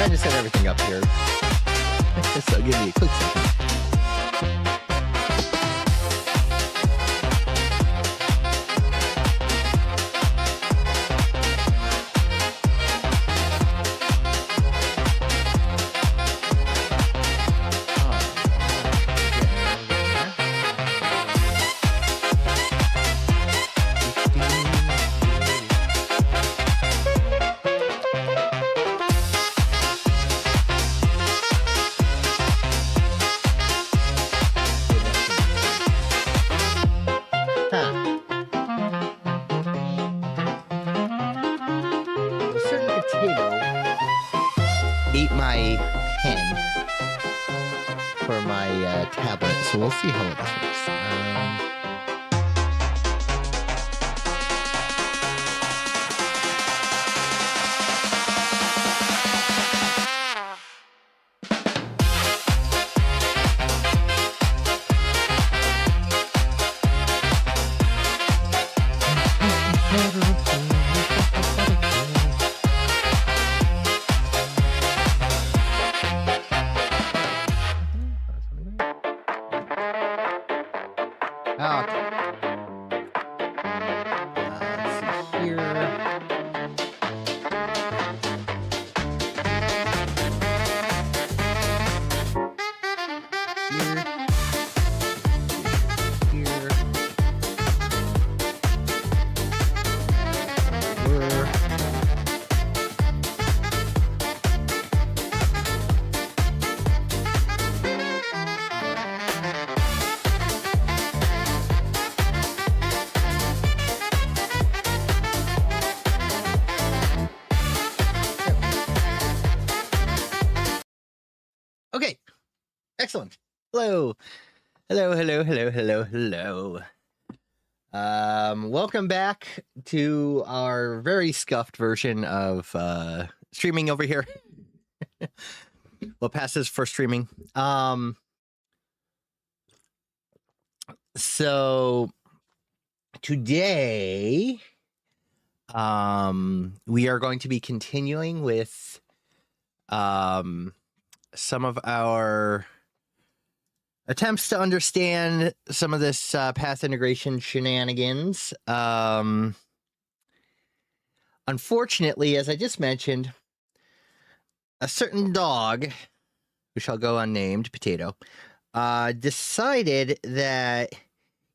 trying to set everything up here. So give me a quick second. Tablet, so we'll see how this works. Okay, excellent. Hello. Welcome back to our very scuffed version of streaming over here. We'll pass this for streaming. So today, we are going to be continuing with some of our attempts to understand some of this path integration shenanigans. Unfortunately, as I just mentioned, a certain dog, who shall go unnamed, Potato, decided that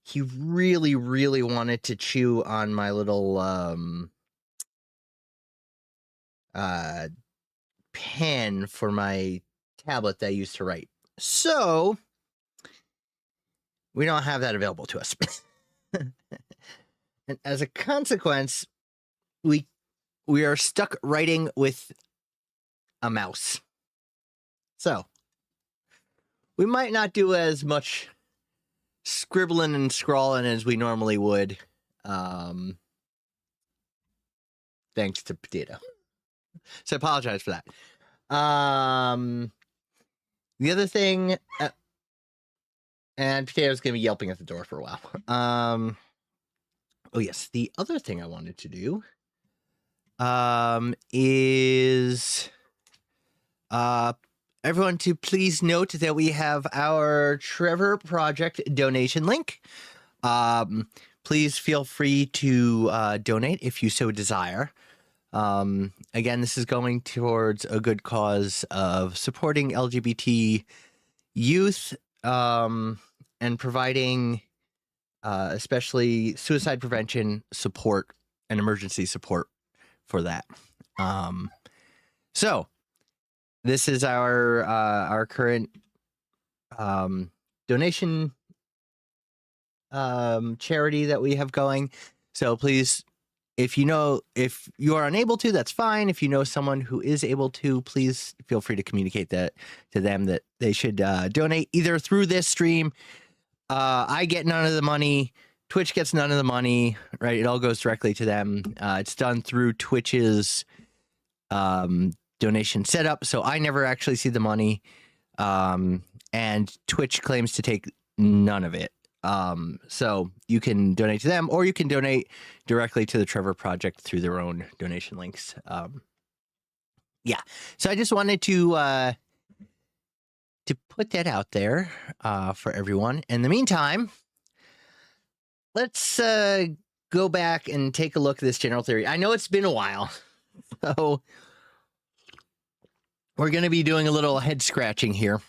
he really, really wanted to chew on my little pen for my tablet that I used to write. So we don't have that available to us. And as a consequence, we are stuck writing with a mouse. So we might not do as much scribbling and scrawling as we normally would. Thanks to Potato. So I apologize for that. The other thing, and Potato's going to be yelping at the door for a while. Oh yes, the other thing I wanted to do is everyone to please note that we have our Trevor Project donation link. Please feel free to donate if you so desire. Again, this is going towards a good cause of supporting LGBT youth, and providing, especially suicide prevention support and emergency support for that. So this is our current, donation, charity that we have going. So please, if you are unable to, that's fine. If you know someone who is able to, please feel free to communicate that to them that they should donate either through this stream. I get none of the money. Twitch gets none of the money, right? It all goes directly to them. It's done through Twitch's donation setup, so I never actually see the money. And Twitch claims to take none of it. So you can donate to them, or you can donate directly to the Trevor Project through their own donation links. Yeah. So I just wanted to put that out there for everyone. In the meantime, let's go back and take a look at this general theory. I know it's been a while, so we're going to be doing a little head scratching here,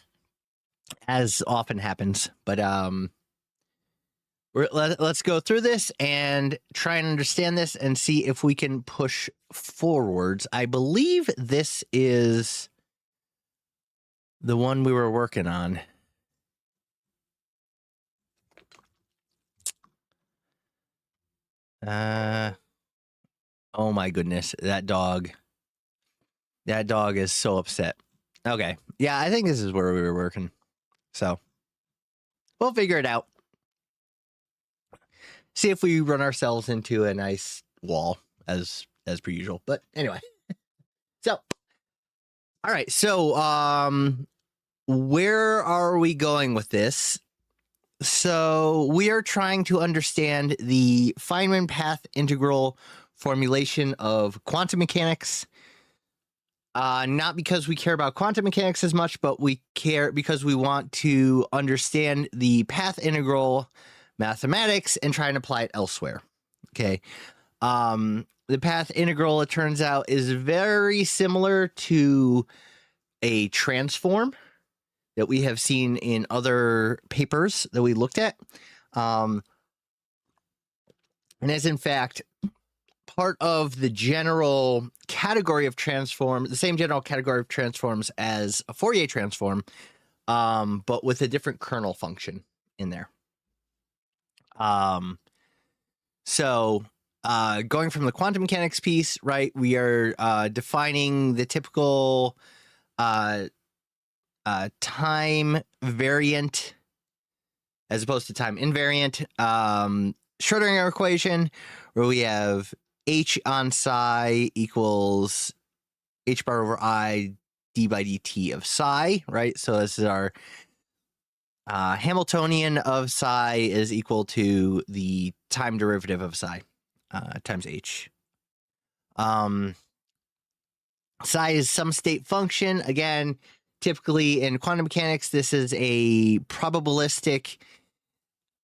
as often happens. But let's go through this and try and understand this and see if we can push forwards. I believe this is the one we were working on. Oh my goodness, that dog is so upset. Okay, yeah, I think this is where we were working, so we'll figure it out. See if we run ourselves into a nice wall as per usual. But anyway, so all right, so where are we going with this? So we are trying to understand the Feynman path integral formulation of quantum mechanics. Not because we care about quantum mechanics as much, but we care because we want to understand the path integral mathematics and try and apply it elsewhere. Okay. The path integral, it turns out, is very similar to a transform that we have seen in other papers that we looked at. And is in fact part of the general category of transform, the same general category of transforms as a Fourier transform, but with a different kernel function in there. So going from the quantum mechanics piece, right, we are defining the typical time variant as opposed to time invariant Schrodinger equation, where we have h on psi equals h bar over I d by dt of psi, right? So this is our Hamiltonian of psi is equal to the time derivative of psi times h. Psi is some state function. Again, typically in quantum mechanics, this is a probabilistic,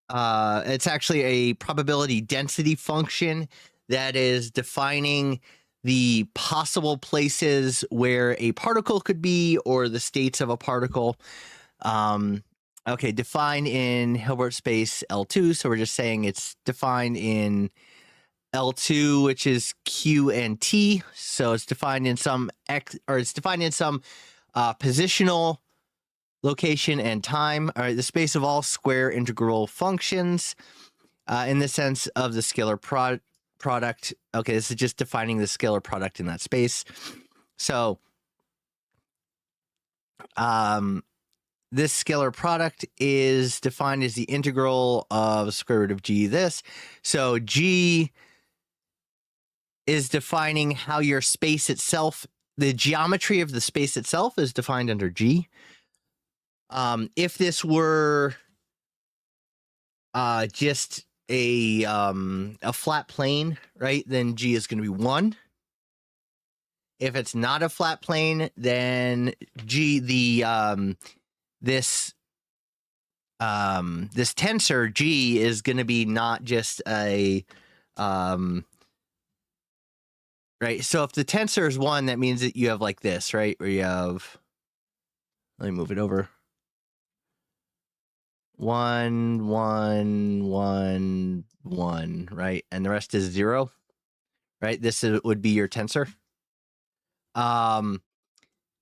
it's actually a probability density function that is defining the possible places where a particle could be or the states of a particle. Okay, defined in Hilbert space L2. So we're just saying it's defined in L2, which is Q and T. So it's defined in some X, or it's defined in some positional location and time. All right, the space of all square integral functions in the sense of the scalar product. Okay, this is just defining the scalar product in that space. So this scalar product is defined as the integral of square root of g this. So g is defining how your space itself, the geometry of the space itself is defined under g. If this were just a flat plane, right, then g is going to be 1. If it's not a flat plane, then g, this tensor g is going to be not just a right. So if the tensor is 1, that means that you have like this, right, where you have, let me move it over, 1 1 1 1, right, and the rest is 0, right? This would be your tensor.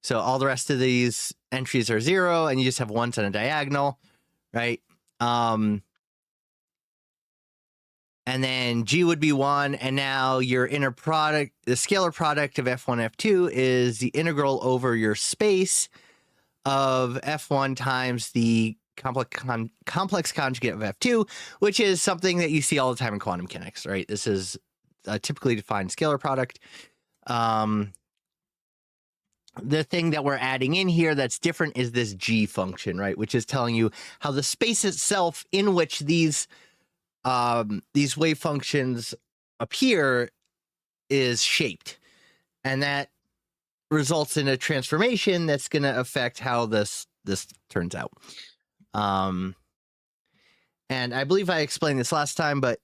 So all the rest of these entries are 0, and you just have ones on a diagonal, right? And then g would be 1, and now your inner product, the scalar product of f1, f2 is the integral over your space of f1 times the complex conjugate of f2, which is something that you see all the time in quantum mechanics, right? This is a typically defined scalar product. The thing that we're adding in here that's different is this g function, right? Which is telling you how the space itself in which these wave functions appear is shaped. And that results in a transformation that's going to affect how this turns out. And I believe I explained this last time, but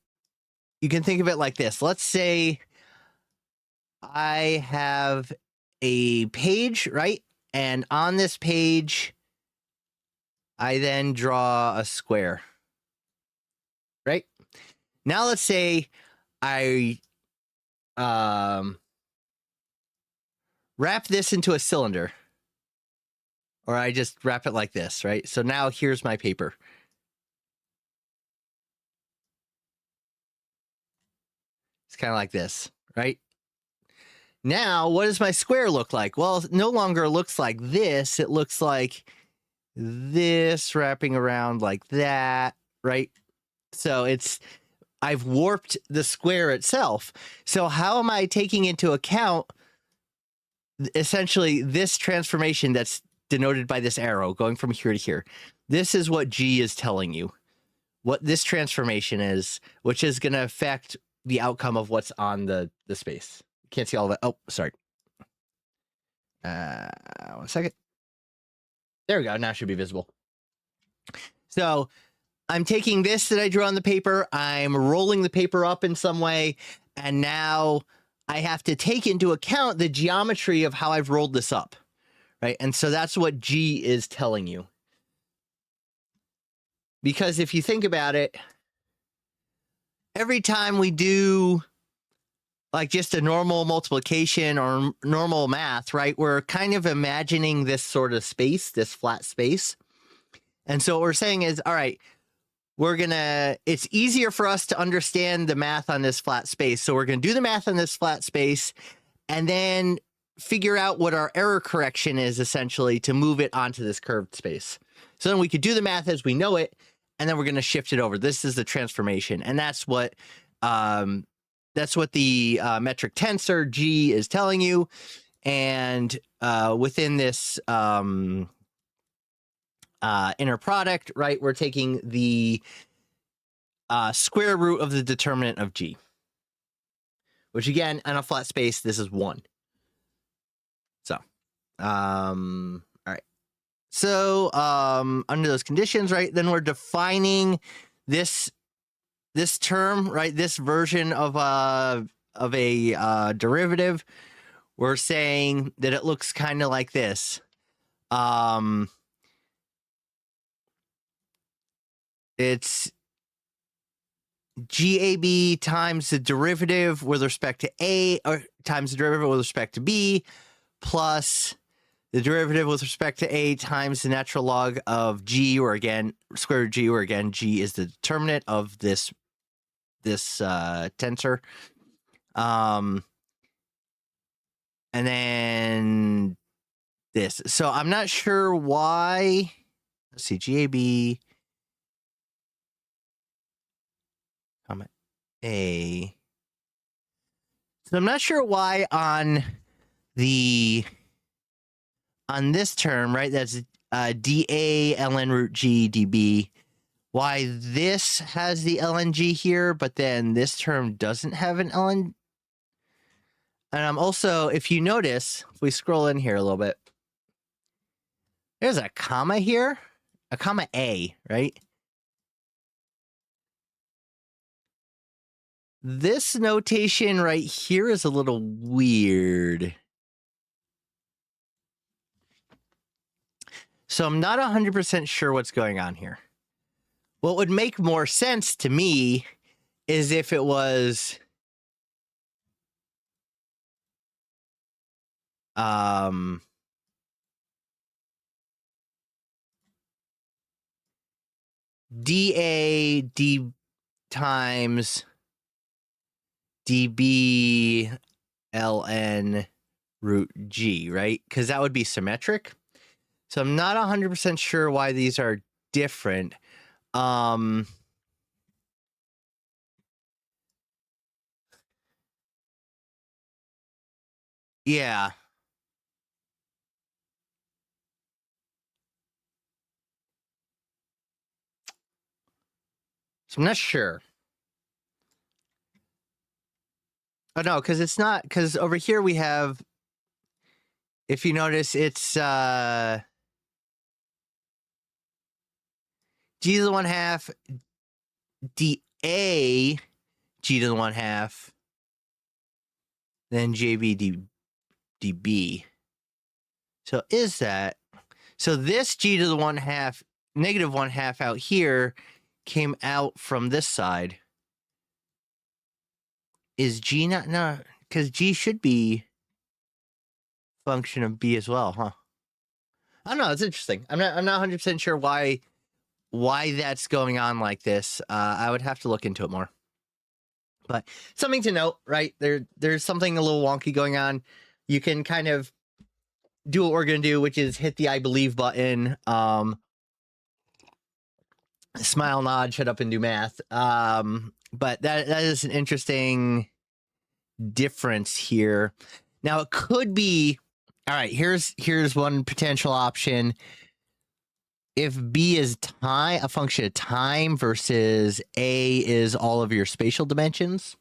you can think of it like this. Let's say I have a page, right? And on this page, I then draw a square, right? Now let's say I wrap this into a cylinder, or I just wrap it like this, right? So now here's my paper. It's kind of like this, right? Now, what does my square look like? Well, it no longer looks like this. It looks like this wrapping around like that, right? So I've warped the square itself. So how am I taking into account essentially this transformation that's denoted by this arrow going from here to here? This is what G is telling you, what this transformation is, which is going to affect the outcome of what's on the space. Can't see all of it. Oh, sorry. 1 second. There we go. Now it should be visible. So I'm taking this that I drew on the paper, I'm rolling the paper up in some way, and now I have to take into account the geometry of how I've rolled this up, right? And so that's what G is telling you. Because if you think about it, every time we do like just a normal multiplication or normal math, right? We're kind of imagining this sort of space, this flat space. And so what we're saying is, all right, it's easier for us to understand the math on this flat space. So we're going to do the math on this flat space and then figure out what our error correction is essentially to move it onto this curved space. So then we could do the math as we know it, and then we're going to shift it over. This is the transformation. And that's what the metric tensor G is telling you. And within this inner product, right, we're taking the square root of the determinant of G, which again, on a flat space, this is 1. So, all right. So, under those conditions, right, then we're defining this term, right, this version of a derivative. We're saying that it looks kind of like this. It's GAB times the derivative with respect to A, or times the derivative with respect to B, plus the derivative with respect to A times the natural log of G, or again, square root G, where again, G is the determinant of this tensor. And then this. So I'm not sure why. Let's see, GAB, comma A. So I'm not sure why on this term, right? That's dA ln root G dB. Why this has the lng here, but then this term doesn't have an ln. And I'm also, if you notice, if we scroll in here a little bit, there's a comma here, a comma A, right? This notation right here is a little weird. So I'm not 100% sure what's going on here. What would make more sense to me is if it was dA d times dB ln root G, right? Because that would be symmetric. So I'm not 100% sure why these are different. Yeah. So I'm not sure. Oh, no, because it's not, because over here we have if you notice, it's g to the 1/2 dA g to the 1/2, then JB dB. So is that, so this g to the 1/2, negative 1/2 out here came out from this side. Is G not, no, because G should be function of B as well, huh? I don't know, it's interesting. I'm not 100% sure why that's going on like this. I would have to look into it more. But something to note, right? There's something a little wonky going on. You can kind of do what we're going to do, which is hit the I believe button, smile, nod, shut up, and do math. But that is an interesting difference here. Now, it could be, all right, here's one potential option. If B is time, a function of time, versus A is all of your spatial dimensions,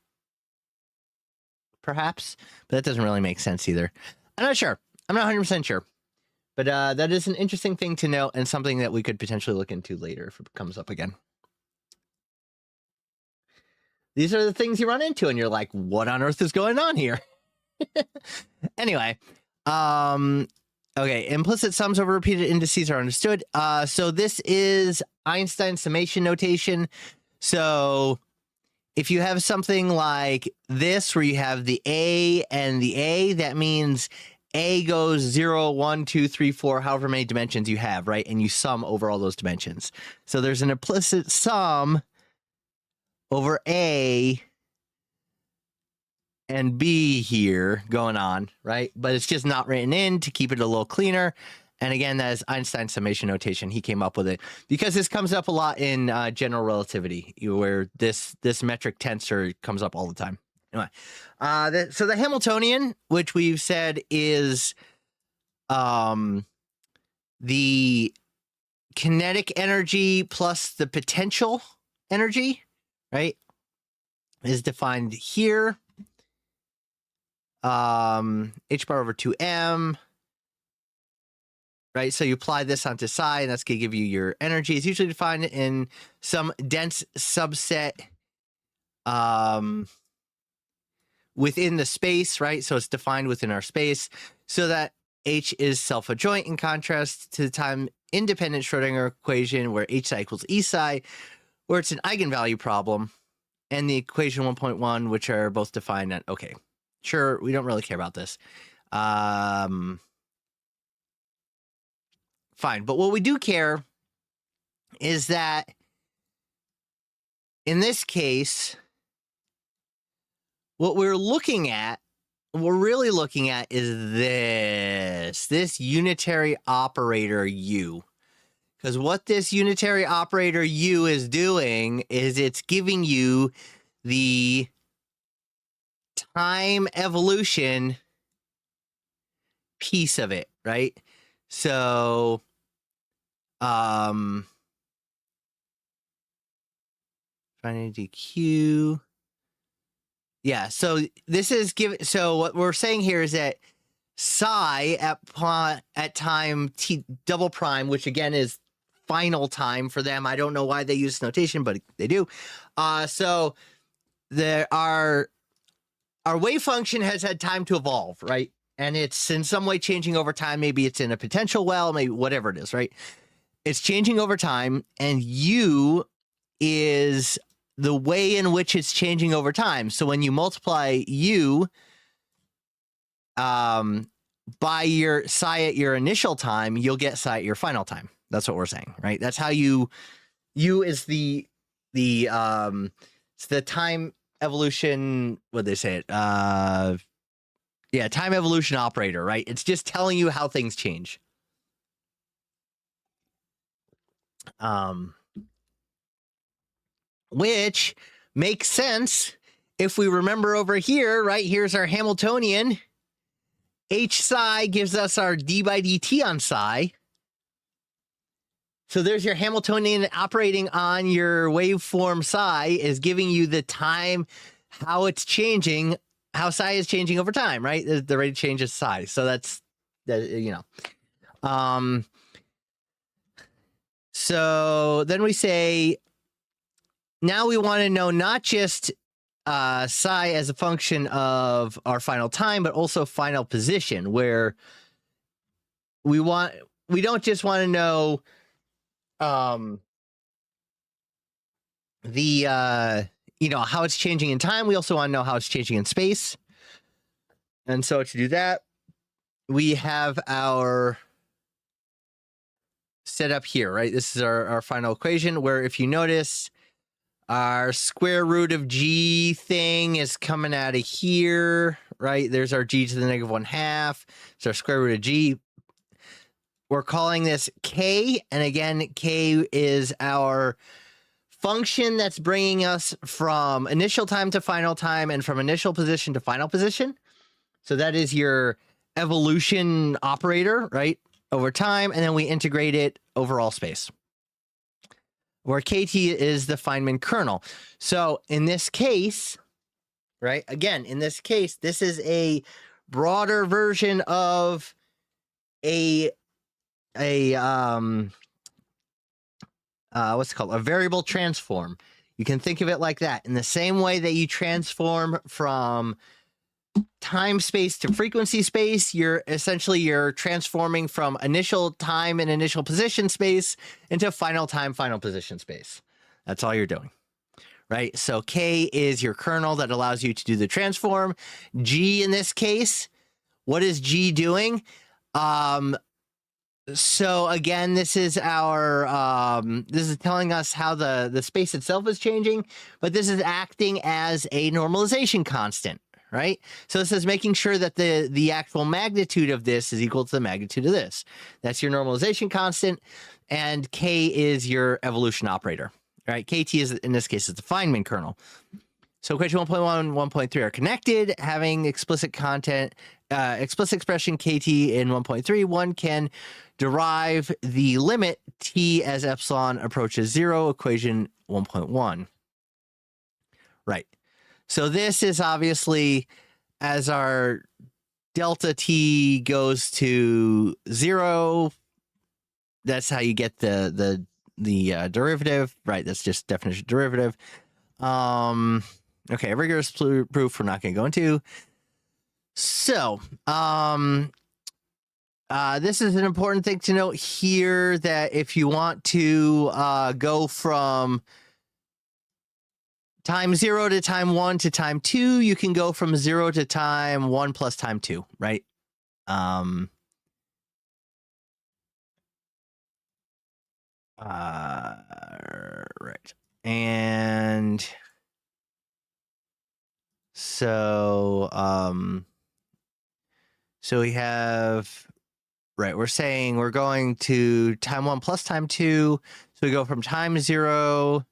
perhaps, but that doesn't really make sense either. I'm not sure. I'm not 100% sure. But that is an interesting thing to note, and something that we could potentially look into later if it comes up again. These are the things you run into, and you're like, what on earth is going on here? Anyway, okay, implicit sums over repeated indices are understood. So this is Einstein summation notation. So if you have something like this, where you have the A and the A, that means A goes 0, 1, 2, 3, 4, however many dimensions you have, right? And you sum over all those dimensions. So there's an implicit sum over A and B here going on, right? But it's just not written in to keep it a little cleaner. And again, that is Einstein's summation notation. He came up with it because this comes up a lot in general relativity, where this metric tensor comes up all the time. Anyway, so the Hamiltonian, which we've said is the kinetic energy plus the potential energy, right, is defined here. H bar over 2m, right? So you apply this onto psi, and that's going to give you your energy. It's usually defined in some dense subset within the space, right? So it's defined within our space, so that H is self-adjoint, in contrast to the time-independent Schrodinger equation, where H psi equals E psi, where it's an eigenvalue problem, and the equation 1.1, which are both defined at, okay, sure, we don't really care about this. Fine, but what we do care is that in this case, what we're really looking at is this unitary operator U. Because what this unitary operator U is doing is it's giving you the time evolution piece of it, right? So, finding dq. Yeah, so this is so what we're saying here is that psi at time t double prime, which again is final time for them. I don't know why they use notation, but they do. So our wave function has had time to evolve, right? And it's in some way changing over time. Maybe it's in a potential well, maybe whatever it is, right? It's changing over time, and U is the way in which it's changing over time. So when you multiply U by your psi at your initial time, you'll get psi at your final time. That's what we're saying, right? That's how U is the it's the time evolution, what they say it? Yeah, time evolution operator, right? It's just telling you how things change. Which makes sense if we remember over here, right? Here's our Hamiltonian. H psi gives us our d by dt on psi. So there's your Hamiltonian operating on your waveform psi, is giving you the time, how it's changing, how psi is changing over time, right? The rate of change is psi. So that's that. So then we say, now we want to know not just psi as a function of our final time, but also final position, where we don't just want to know how it's changing in time. We also want to know how it's changing in space. And so to do that, we have our setup here, right? This is our final equation, where if you notice, our square root of g thing is coming out of here, right? There's our g to the -1/2. It's our square root of g. We're calling this k, and again, k is our function that's bringing us from initial time to final time and from initial position to final position. So that is your evolution operator, right, over time, and then we integrate it over all space, where KT is the Feynman kernel. So in this case, right, again, in this case, this is a broader version of what's it called? A variable transform. You can think of it like that. In the same way that you transform from time space to frequency space, you're transforming from initial time and initial position space into final time, final position space. That's all you're doing, right? So K is your kernel that allows you to do the transform. G in this case, what is G doing? So again, this is this is telling us how the space itself is changing, but this is acting as a normalization constant, right? So this is making sure that the actual magnitude of this is equal to the magnitude of this. That's your normalization constant, and K is your evolution operator, right? KT is, in this case, is the Feynman kernel. So equation 1.1 and 1.3 are connected, having explicit expression KT in 1.3. One can derive the limit t as epsilon approaches 0, equation 1.1. Right. So this is obviously as our delta t goes to 0. That's how you get the derivative, right? That's just definition derivative. Okay, rigorous proof we're not going to go into. So, this is an important thing to note here, that if you want to go from time 0 to time 1 to time 2, you can go from 0 to time 1 plus time 2, right? Right. And so, so we have, right, we're saying we're going to time 1 plus time 2. So we go from time 0.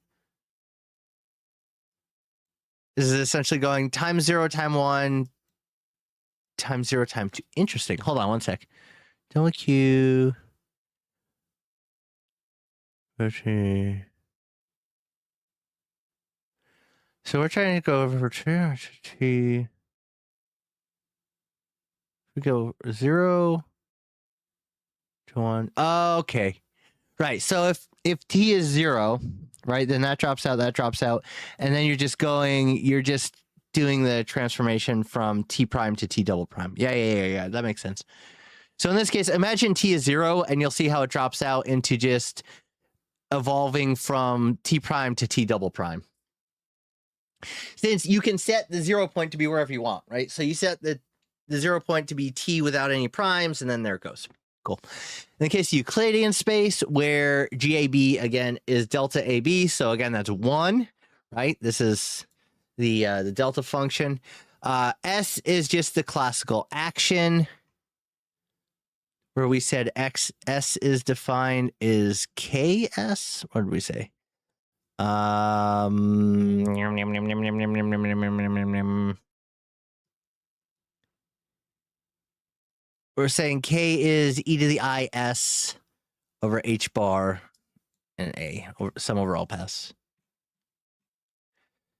This is essentially going time 0, time 1, time 0, time 2. Interesting. Hold on one sec. WQ. Okay. So we're trying to go over T. We go 0 to 1. Oh, okay. Right. So if T is 0, right, then that drops out, and then you're just doing the transformation from T prime to T double prime. Yeah. That makes sense. So in this case, imagine T is 0, and you'll see how it drops out into just evolving from T prime to T double prime. Since you can set the 0 point to be wherever you want, right? So you set the 0 point to be T without any primes, and then there it goes. Cool. In the case of Euclidean space, where GAB, again, is delta AB, so again, that's 1, right? This is the delta function. S is just the classical action, where we said XS is defined is KS. What did we say? We're saying K is e to the IS over H bar and A, or sum over all paths.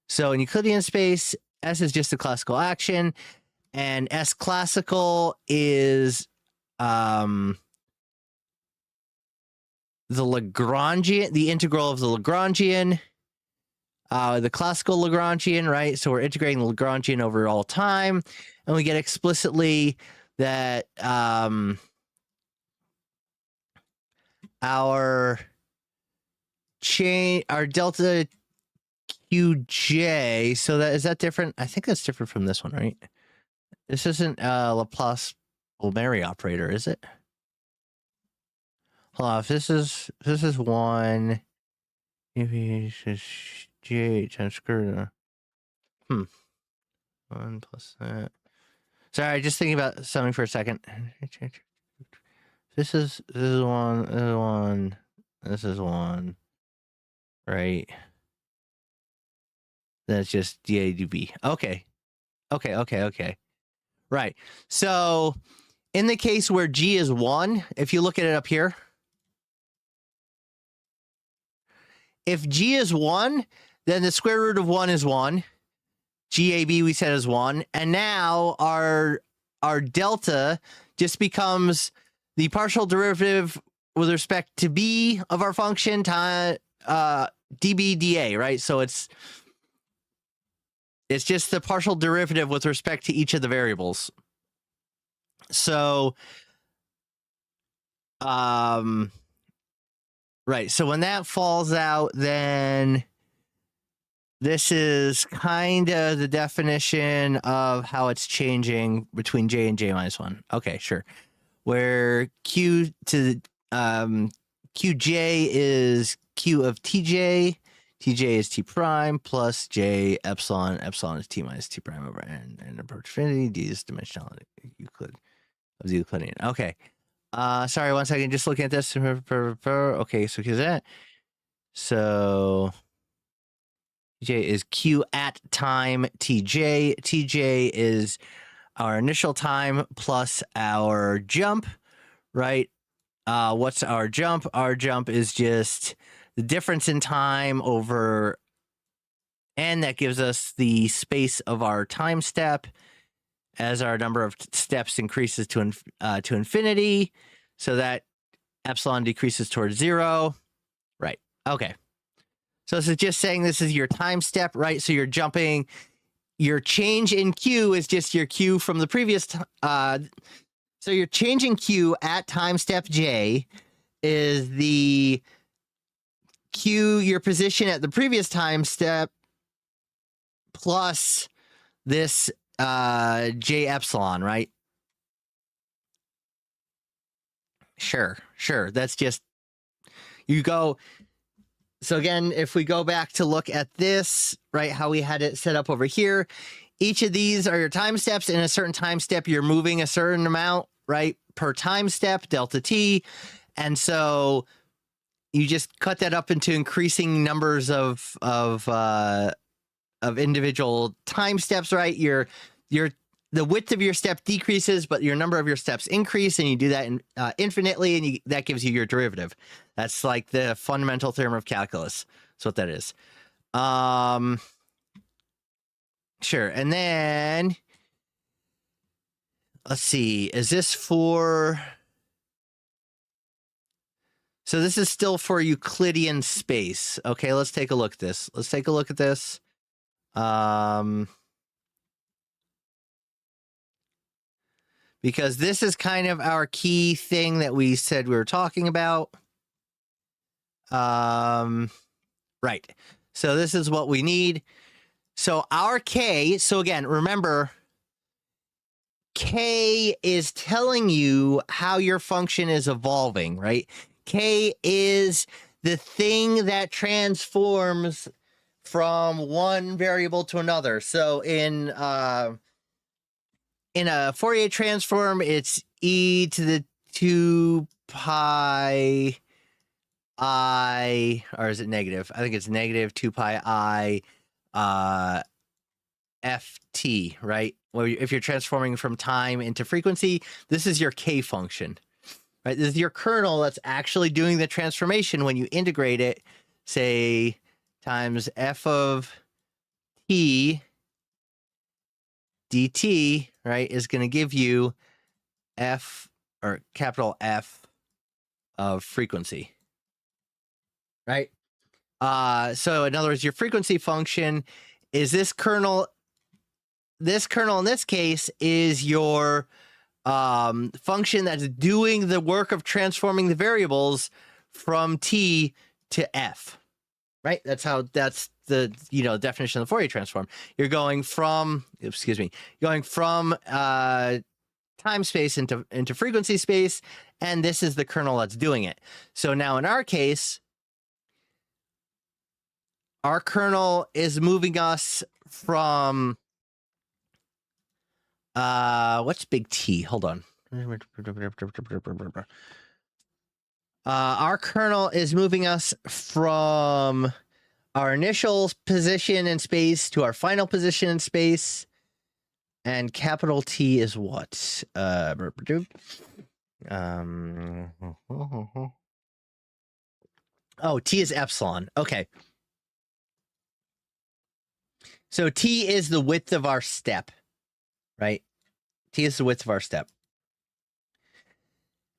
So in Euclidean space, S is just a classical action, and S classical is the Lagrangian, the integral of the Lagrangian, the classical Lagrangian, right? So we're integrating the Lagrangian over all time, and we get explicitly that our delta Qj, so that is that different? I think that's different from this one, right? This isn't Laplace-Mulmeri operator, is it? Hold on, if this is 1, if it's J times square root. 1 plus that. Sorry, just thinking about something for a second. This is 1, this is 1, right? That's just dA dB. Okay. Right. So in the case where G is 1, if you look at it up here, if G is 1, then the square root of 1 is 1. GAB we said is 1. And now our delta just becomes the partial derivative with respect to B of our function times dB dA, right? So it's just the partial derivative with respect to each of the variables. So right, so when that falls out, then this is kind of the definition of how it's changing between J and J minus 1. Okay, sure. Where Q to Qj is Q of Tj, Tj is T prime plus J epsilon, epsilon is T minus T prime over N, and approach infinity, D is dimensionality Euclid of the Euclidean. Okay. Sorry, 1 second, just looking at this. Okay, so here's that. So J is Q at time Tj. Tj is our initial time plus our jump, right? What's our jump? Our jump is just the difference in time over N. That gives us the space of our time step as our number of steps increases to infinity. So that epsilon decreases towards 0. Right. Okay. So this is just saying this is your time step, right? So you're jumping, your change in Q is just your Q from the previous. So your change in Q at time step J is the Q, your position at the previous time step, plus this J epsilon, right? Sure. That's just, you go. So again, if we go back to look at this, right, how we had it set up over here, each of these are your time steps. In a certain time step, you're moving a certain amount, right, per time step, delta T. And so you just cut that up into increasing numbers of individual time steps, right? The width of your step decreases, but your number of your steps increase, and you do that infinitely, and that gives you your derivative. That's like the fundamental theorem of calculus. That's what that is. Sure. And then let's see, is this for... So this is still for Euclidean space. Okay, let's take a look at this. Because this is kind of our key thing that we said we were talking about. Right. So this is what we need. So our K, so again, remember, K is telling you how your function is evolving, right? K is the thing that transforms from one variable to another. So in a Fourier transform, it's e to the 2 pi I, or is it negative? I think it's negative 2 pi I ft, right? Well, if you're transforming from time into frequency, this is your K function, right? This is your kernel that's actually doing the transformation when you integrate it, say, times f of t dt, right, is going to give you f or capital F of frequency, right? So in other words, your frequency function is this kernel. This kernel in this case is your function that's doing the work of transforming the variables from T to F, right? That's the definition of the Fourier transform. You're going from, going from time space into frequency space, and this is the kernel that's doing it. So now in our case, our kernel is moving us from what's big T? Hold on. Our kernel is moving us from our initial position in space to our final position in space. And capital T is what? Oh, T is epsilon. Okay. So T is the width of our step, right? T is the width of our step.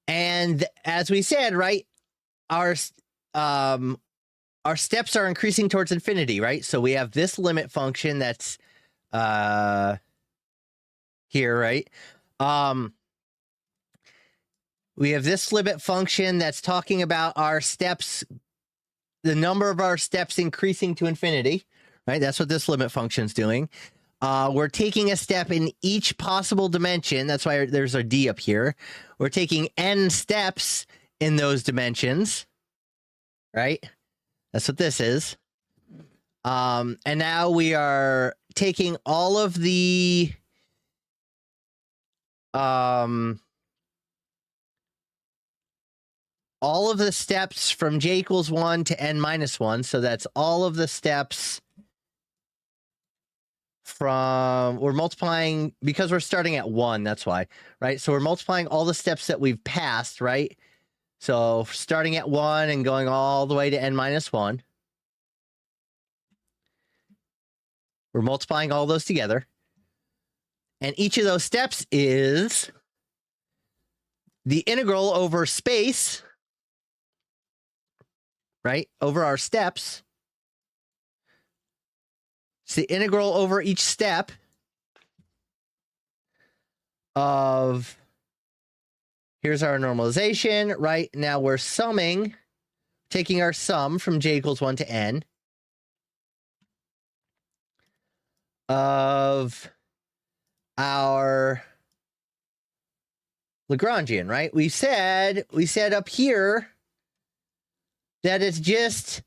And as we said, right, our steps are increasing towards infinity, right? So we have this limit function that's here, right? We have this limit function that's talking about our steps, the number of our steps increasing to infinity, right? That's what this limit function is doing. We're taking a step in each possible dimension. That's why there's our D up here. We're taking n steps in those dimensions, right? That's what this is. And now we are taking all of the steps from j equals 1 to n minus 1. So that's all of the steps from, we're multiplying, because we're starting at 1, that's why, right? So we're multiplying all the steps that we've passed, right? So starting at 1 and going all the way to n minus 1. We're multiplying all those together. And each of those steps is the integral over space, right? Over our steps. It's the integral over each step of, here's our normalization, right? Now we're summing, taking our sum from j equals 1 to n of our Lagrangian, right? We said up here that it's just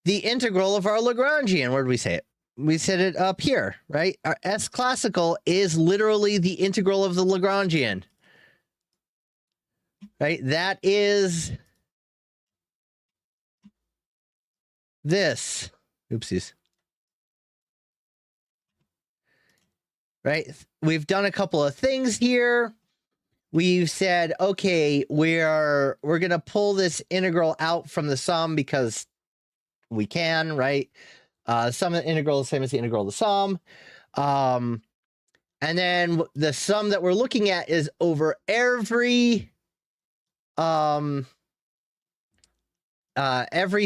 the integral of our Lagrangian. Where did we say it? We said it up here, right? Our S classical is literally the integral of the Lagrangian, right? That is this. Oopsies. Right? We've done a couple of things here. We've said, okay, we're going to pull this integral out from the sum because we can, right? Sum of the integral is the same as the integral of the sum. And then the sum that we're looking at is over every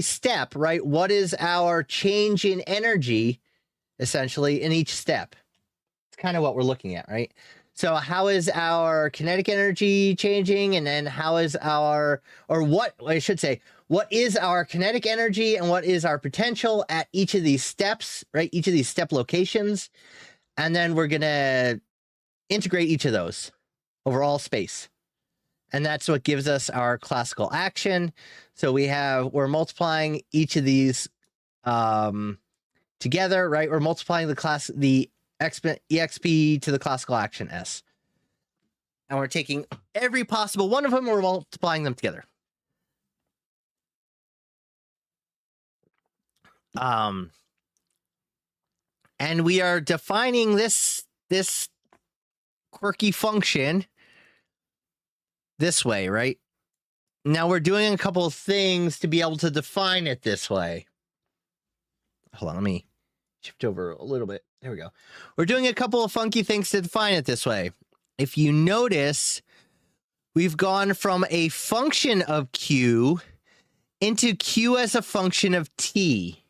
step, right? What is our change in energy, essentially, in each step? It's kind of what we're looking at, right? So how is our kinetic energy changing? And then how is our, or what, I should say, what is our kinetic energy and what is our potential at each of these steps, right? Each of these step locations. And then we're going to integrate each of those over all space. And that's what gives us our classical action. So we're multiplying each of these together, right? We're multiplying the exp to the classical action S. And we're taking every possible one of them and we're multiplying them together. And we are defining this quirky function this way, right? Now we're doing a couple of things to be able to define it this way. Hold on, let me shift over a little bit. There we go. We're doing a couple of funky things to define it this way. If you notice, we've gone from a function of Q into Q as a function of T,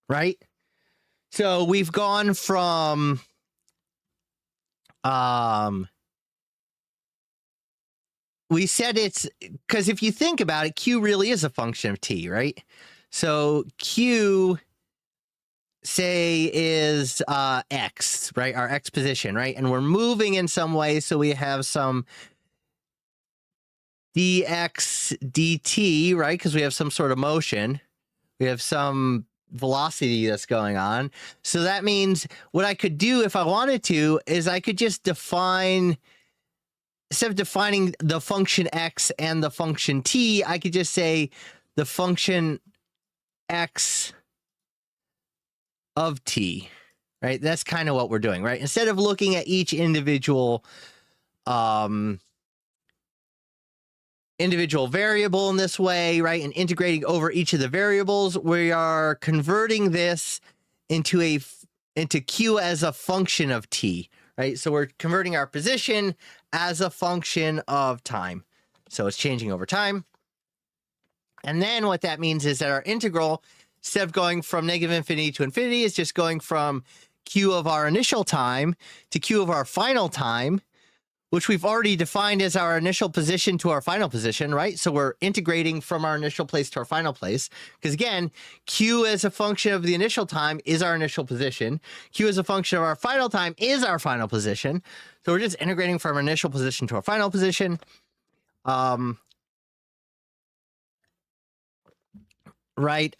right? So we've gone from, we said it's, because if you think about it, Q really is a function of T, right? So Q, say, is X, right? Our X position, right? And we're moving in some way, so we have some dx dt, right? Because we have some sort of motion. We have some velocity that's going on. So that means what I could do if I wanted to is I could just define, instead of defining the function x and the function t, I could just say the function x of t, right? That's kind of what we're doing, right? Instead of looking at each individual variable in this way, right, and integrating over each of the variables, we are converting this into Q as a function of t, right? So we're converting our position as a function of time. So it's changing over time. And then what that means is that our integral, instead of going from negative infinity to infinity, is just going from Q of our initial time to Q of our final time, which we've already defined as our initial position to our final position, right? So we're integrating from our initial place to our final place. Because again, Q as a function of the initial time is our initial position. Q as a function of our final time is our final position. So we're just integrating from our initial position to our final position. Right.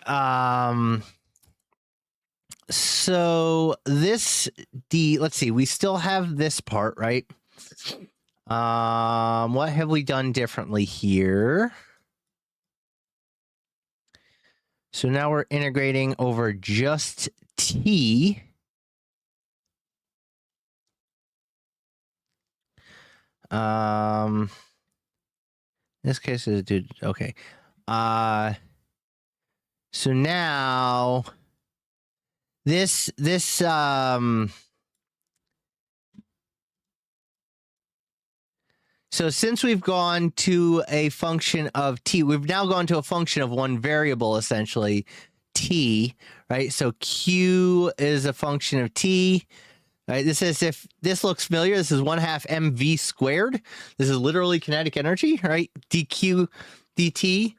So this let's see, we still have this part, right? What have we done differently here? So now we're integrating over just t. In this case is dude. Okay. So now this so since we've gone to a function of t, we've now gone to a function of one variable, essentially, t, right? So Q is a function of t, right? This is, if this looks familiar, this is 1/2 mv squared. This is literally kinetic energy, right? dq dt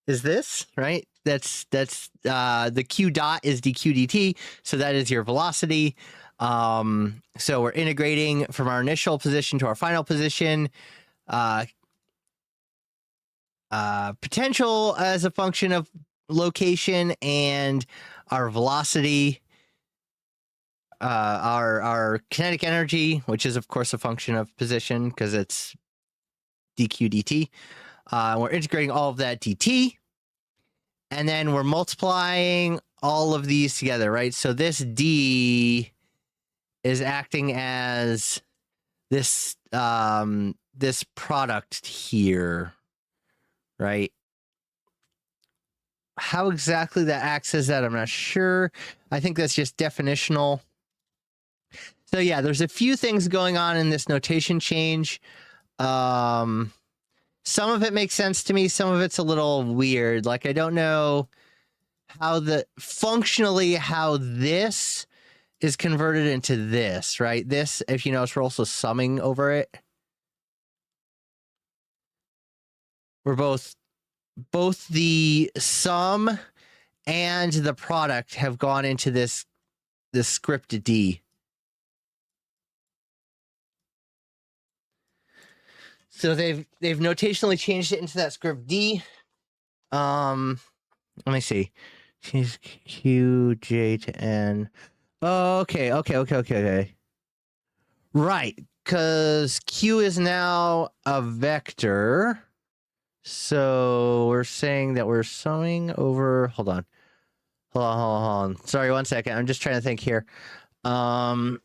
is this, right? That's the q dot is dq dt, so that is your velocity. So we're integrating from our initial position to our final position. Potential as a function of location, and our velocity, our kinetic energy, which is of course a function of position because it's dq dt. We're integrating all of that dt, and then we're multiplying all of these together, right? So this d is acting as this this product here, right? How exactly that acts as that, I'm not sure. I think that's just definitional. So yeah, there's a few things going on in this notation change. Some of it makes sense to me. Some of it's a little weird. Like, I don't know how functionally how this is converted into this, right? This, if you notice, we're also summing over it. We're both the sum and the product have gone into this script D. So they've notationally changed it into that script D. Let me see. Change Q, J to N. Oh, okay. Right, because Q is now a vector. So we're saying that we're summing over. Hold on. Sorry, 1 second. I'm just trying to think here. We're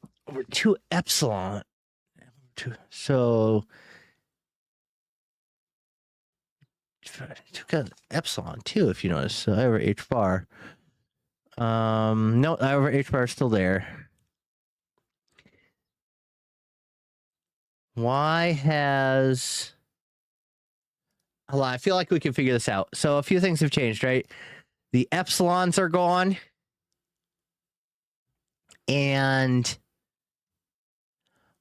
2 epsilon. So took an epsilon too, if you notice. So I over h bar. No, I over h bar is still there. Why has... Hold on, I feel like we can figure this out. So a few things have changed, right? The epsilons are gone. And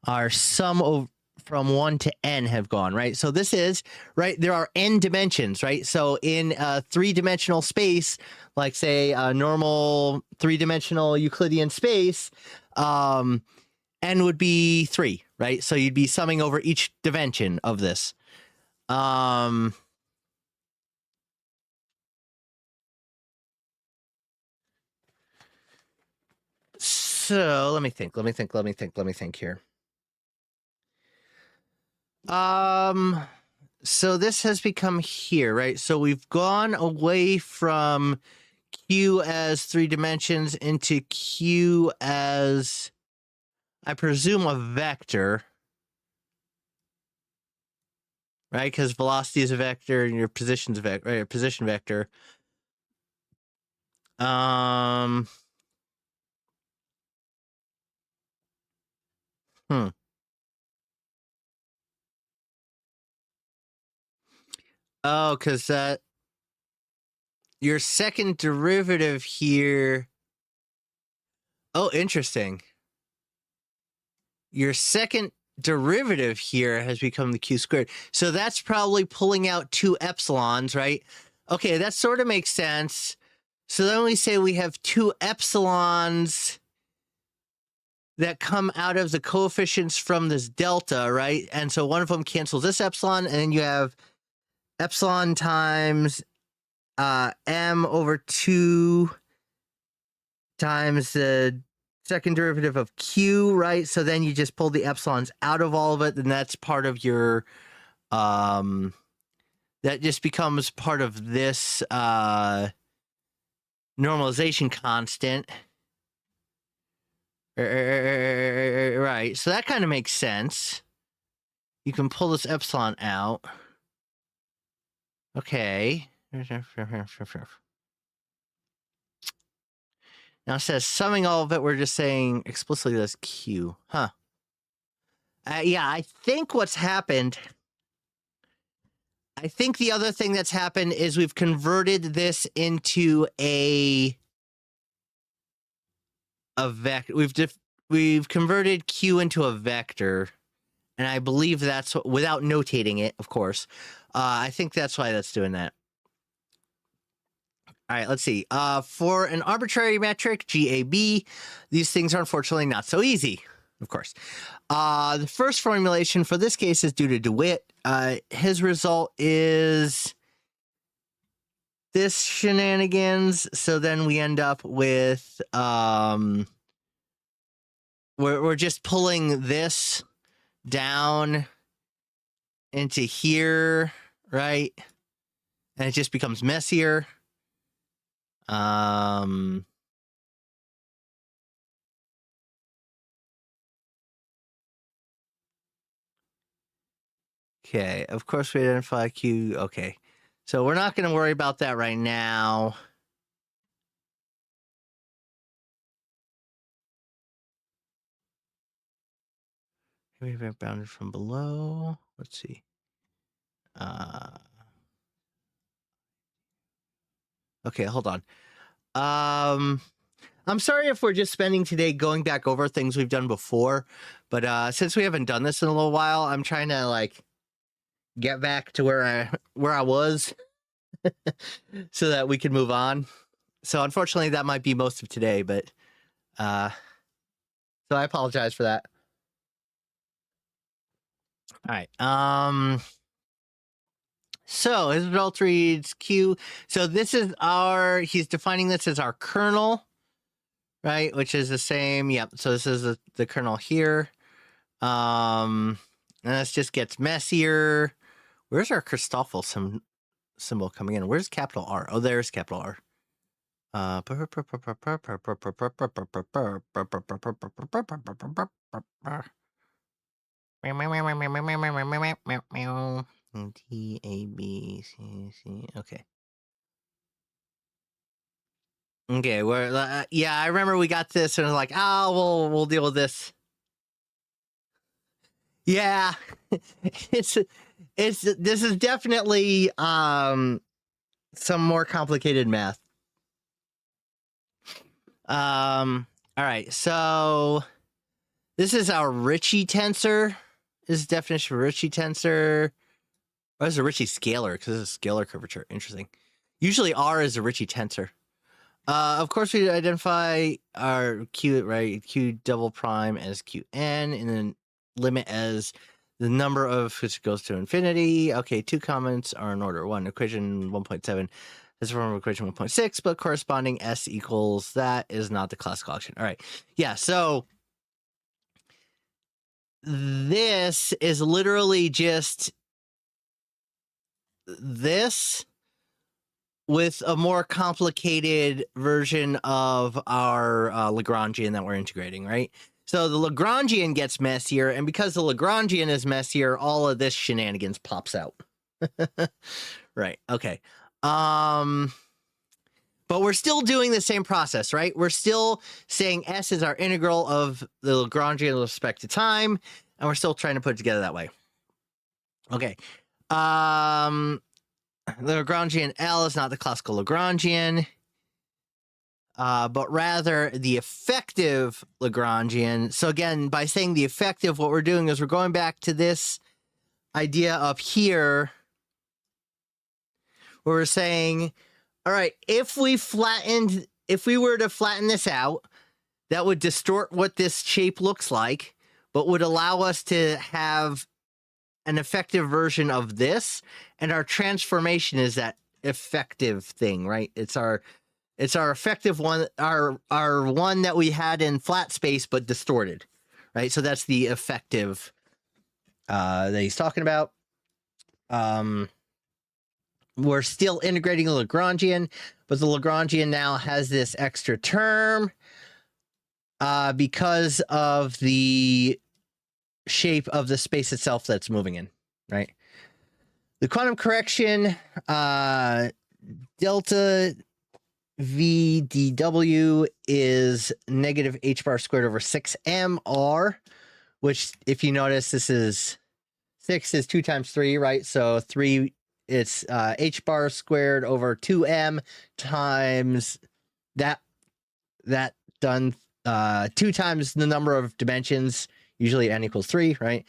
our sum from 1 to n have gone, right? So this is, right, there are n dimensions, right? So in a three-dimensional space, like say a normal three-dimensional Euclidean space, n would be 3, right? So you'd be summing over each dimension of this. So let me think here. So this has become here, right? So we've gone away from Q as 3 dimensions into Q as, I presume, a vector, right? Because velocity is a vector and your position's a vector, right? Your position vector. Oh, because your second derivative here. Oh, interesting. Your second derivative here has become the Q squared. So that's probably pulling out 2 epsilons, right? Okay, that sort of makes sense. So then we say we have 2 epsilons that come out of the coefficients from this delta, right? And so one of them cancels this epsilon, and then you have epsilon times m over 2 times the second derivative of q, right? So then you just pull the epsilons out of all of it, and that's part of your that just becomes part of this normalization constant. Right. So that kind of makes sense. You can pull this epsilon out. Okay. Now it says summing all of it, we're just saying explicitly that's Q. Huh. Yeah, I think what's happened... I think the other thing that's happened is we've converted this into a vector. We've converted Q into a vector, and I believe that's without notating it, of course. I think that's why that's doing that. All right, let's see. For an arbitrary metric, GAB, these things are unfortunately not so easy, of course. The first formulation for this case is due to DeWitt. His result is this shenanigans. So then we end up with we're just pulling this down into here, right? And it just becomes messier. Okay, of course we identify Q. Okay, so we're not going to worry about that right now. Maybe I've bounded from below. Let's see. Okay, hold on. I'm sorry if we're just spending today going back over things we've done before, but since we haven't done this in a little while, I'm trying to like get back to where I was so that we can move on. So unfortunately that might be most of today, but so I apologize for that. All right. So his result reads Q. So this is he's defining this as our kernel, right? Which is the same. Yep. So this is the kernel here. And this just gets messier. Where's our Christoffel symbol coming in? Where's capital R? Oh, there's capital R. T A B C C. Okay. Okay. Yeah, I remember we got this and I was like, we'll deal with this. Yeah, it's this is definitely some more complicated math. All right, so this is our Ricci tensor. This is the definition of Ricci tensor. Oh, it's a Ricci scalar because it's a scalar curvature. Interesting. Usually R is a Ricci tensor. Of course, we identify our Q, right? Q double prime as Qn, and then limit as the number of which goes to infinity. Okay, two comments are in order. One, equation 1.7 is from equation 1.6, but corresponding S equals that is not the classical action. All right. Yeah, so this is literally just this with a more complicated version of our Lagrangian that we're integrating, right? So the Lagrangian gets messier, and because the Lagrangian is messier, all of this shenanigans pops out. Right, okay. But we're still doing the same process, right? We're still saying S is our integral of the Lagrangian with respect to time, and we're still trying to put it together that way. Okay. The Lagrangian L is not the classical Lagrangian, but rather the effective Lagrangian. So again, by saying the effective, what we're doing is we're going back to this idea up here where we're saying, all right, if we were to flatten this out, that would distort what this shape looks like, but would allow us to have an effective version of this, and our transformation is that effective thing, right? It's our effective one, our one that we had in flat space but distorted, right? So that's the effective that he's talking about. We're still integrating the Lagrangian, but the Lagrangian now has this extra term because of the shape of the space itself that's moving in, right? The quantum correction, delta V dW is negative h bar squared over 6mr, which, if you notice, this is 6 is 2 times 3, right? So 3, it's h bar squared over 2m times that done 2 times the number of dimensions, usually n equals 3, right?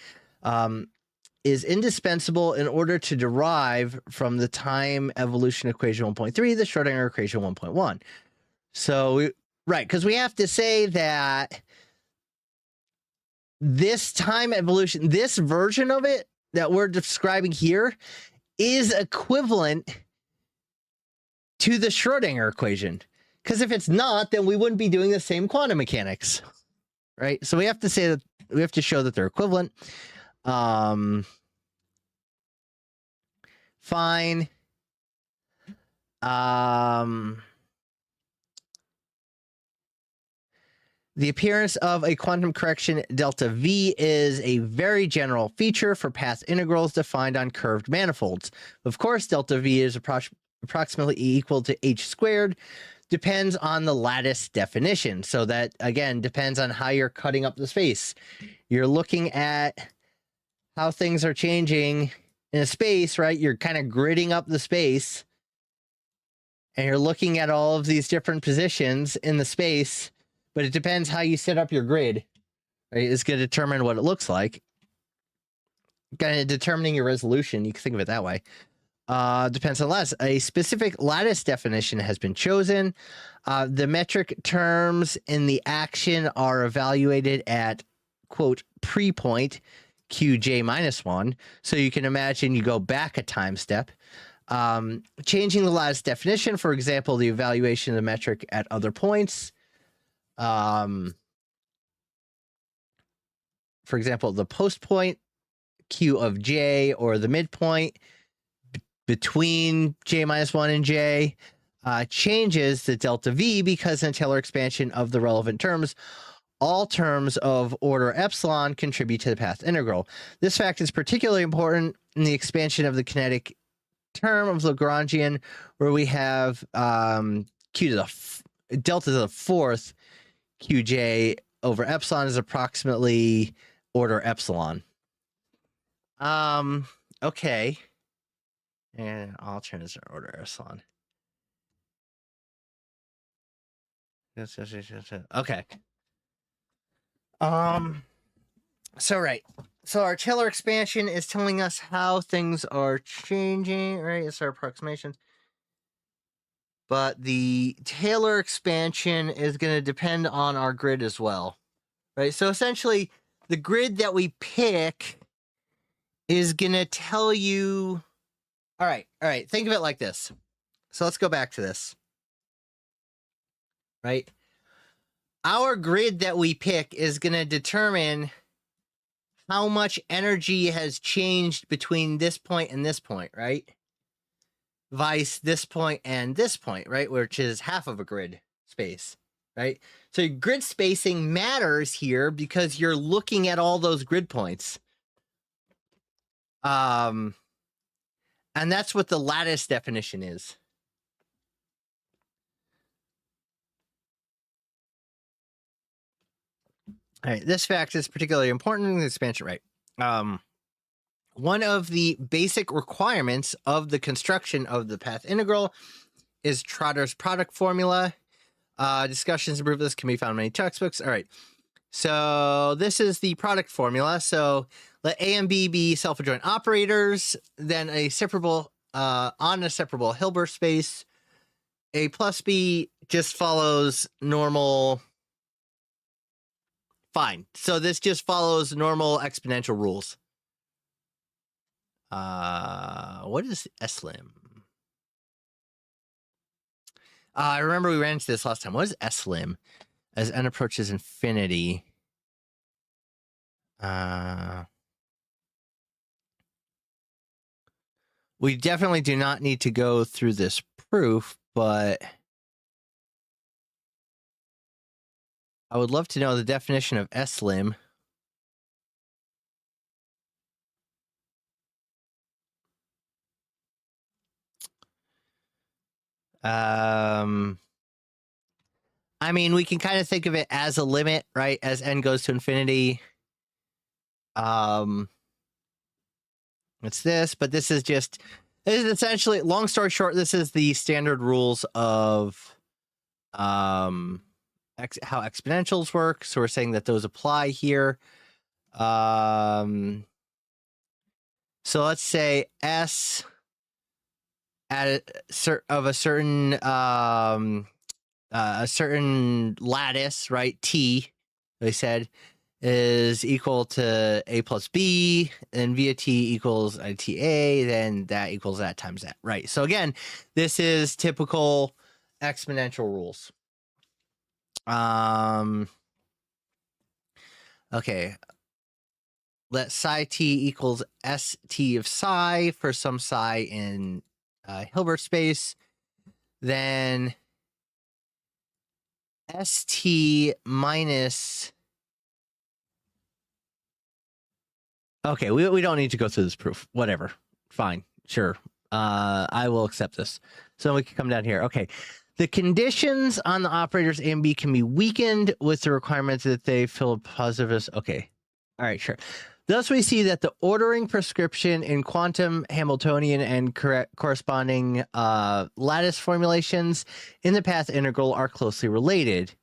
Is indispensable in order to derive from the time evolution equation 1.3, the Schrodinger equation 1.1. So, right, because we have to say that this time evolution, this version of it that we're describing here is equivalent to the Schrodinger equation. Because if it's not, then we wouldn't be doing the same quantum mechanics, right? So we have to say that we have to show that they're equivalent. Fine. The appearance of a quantum correction delta V is a very general feature for path integrals defined on curved manifolds. Of course, delta V is approximately equal to h squared, depends on the lattice definition. So that, again, depends on how you're cutting up the space. You're looking at how things are changing in a space, right? You're kind of gridding up the space, and you're looking at all of these different positions in the space, but it depends how you set up your grid, right? It's going to determine what it looks like. Kind of determining your resolution, you can think of it that way. Depends on lattice. A specific lattice definition has been chosen. The metric terms in the action are evaluated at, quote, pre-point, qj minus 1. So you can imagine you go back a time step. Changing the lattice definition, for example, the evaluation of the metric at other points. For example, the post point, q of j, or the midpoint between j minus 1 and j, changes the delta v because in Taylor expansion of the relevant terms, all terms of order epsilon contribute to the path integral. This fact is particularly important in the expansion of the kinetic term of Lagrangian, where we have q to the delta to the fourth qj over epsilon is approximately order epsilon. Okay. And I'll turn this in order, Aslan. Yes. Okay. So right. So our Taylor expansion is telling us how things are changing, right? It's our approximation. But the Taylor expansion is going to depend on our grid as well, right? So essentially, the grid that we pick is going to tell you. All right. Think of it like this. So let's go back to this, right? Our grid that we pick is going to determine how much energy has changed between this point and this point, right? Vice this point and this point, right? Which is half of a grid space, right? So grid spacing matters here because you're looking at all those grid points. And that's what the lattice definition is. All right, this fact is particularly important in the expansion, right? One of the basic requirements of the construction of the path integral is Trotter's product formula. Discussions to prove this can be found in many textbooks. All right, so this is the product formula. So let A and B be self-adjoint operators, then a separable on a separable Hilbert space. A plus B just follows normal. Fine. So this just follows normal exponential rules. What is SLIM? I remember we ran into this last time. What is SLIM as n approaches infinity? We definitely do not need to go through this proof, but I would love to know the definition of SLIM. I mean, we can kind of think of it as a limit, right? As n goes to infinity. It's this, but this is essentially, long story short, this is the standard rules of how exponentials work. So we're saying that those apply here. So let's say S at a certain lattice, right? T, they said, is equal to A plus B, and via T equals ITA, then that equals that times that, right? So again, this is typical exponential rules. Okay. Let psi t equals st of psi for some psi in Hilbert space. Then st minus. Okay, we don't need to go through this proof. Whatever. Fine. Sure. I will accept this. So we can come down here. Okay. The conditions on the operators A and B can be weakened with the requirement that they fill positivist. Okay. All right, sure. Thus, we see that the ordering prescription in quantum Hamiltonian and corresponding lattice formulations in the path integral are closely related.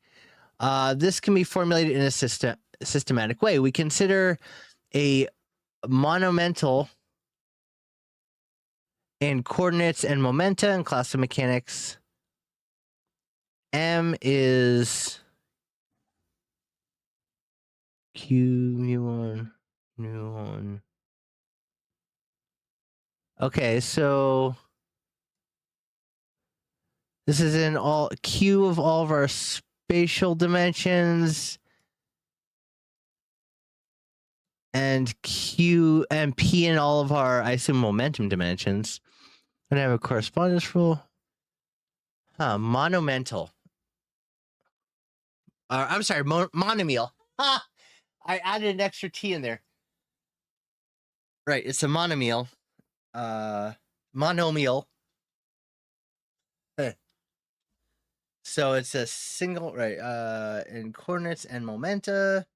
This can be formulated in a systematic way. We consider a monumental in coordinates and momenta in classical mechanics. M is Q mu1 mu 1. Okay, so this is in all Q of all of our spatial dimensions, and Q and P in all of our, I assume, momentum dimensions. And I have a correspondence rule. Monumental. I'm sorry, monomial. Ha! I added an extra T in there. Right, it's a monomial. Monomial. So it's a single, right, in coordinates and momenta.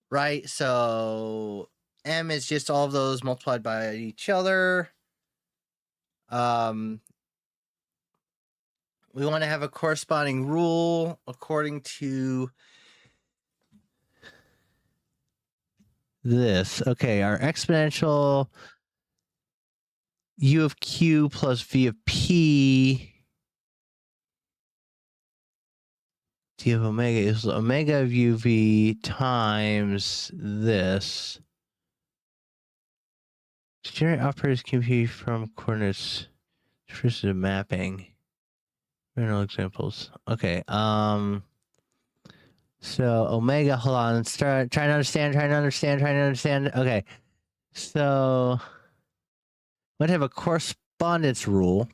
Right, so M is just all of those multiplied by each other. We want to have a corresponding rule according to this. Okay, our exponential U of Q plus V of P D of omega is omega of UV times this. To generate operators can be from coordinates. First is a mapping. General examples. Okay. So omega. Hold on. Trying to understand. Okay. So let's have a correspondence rule.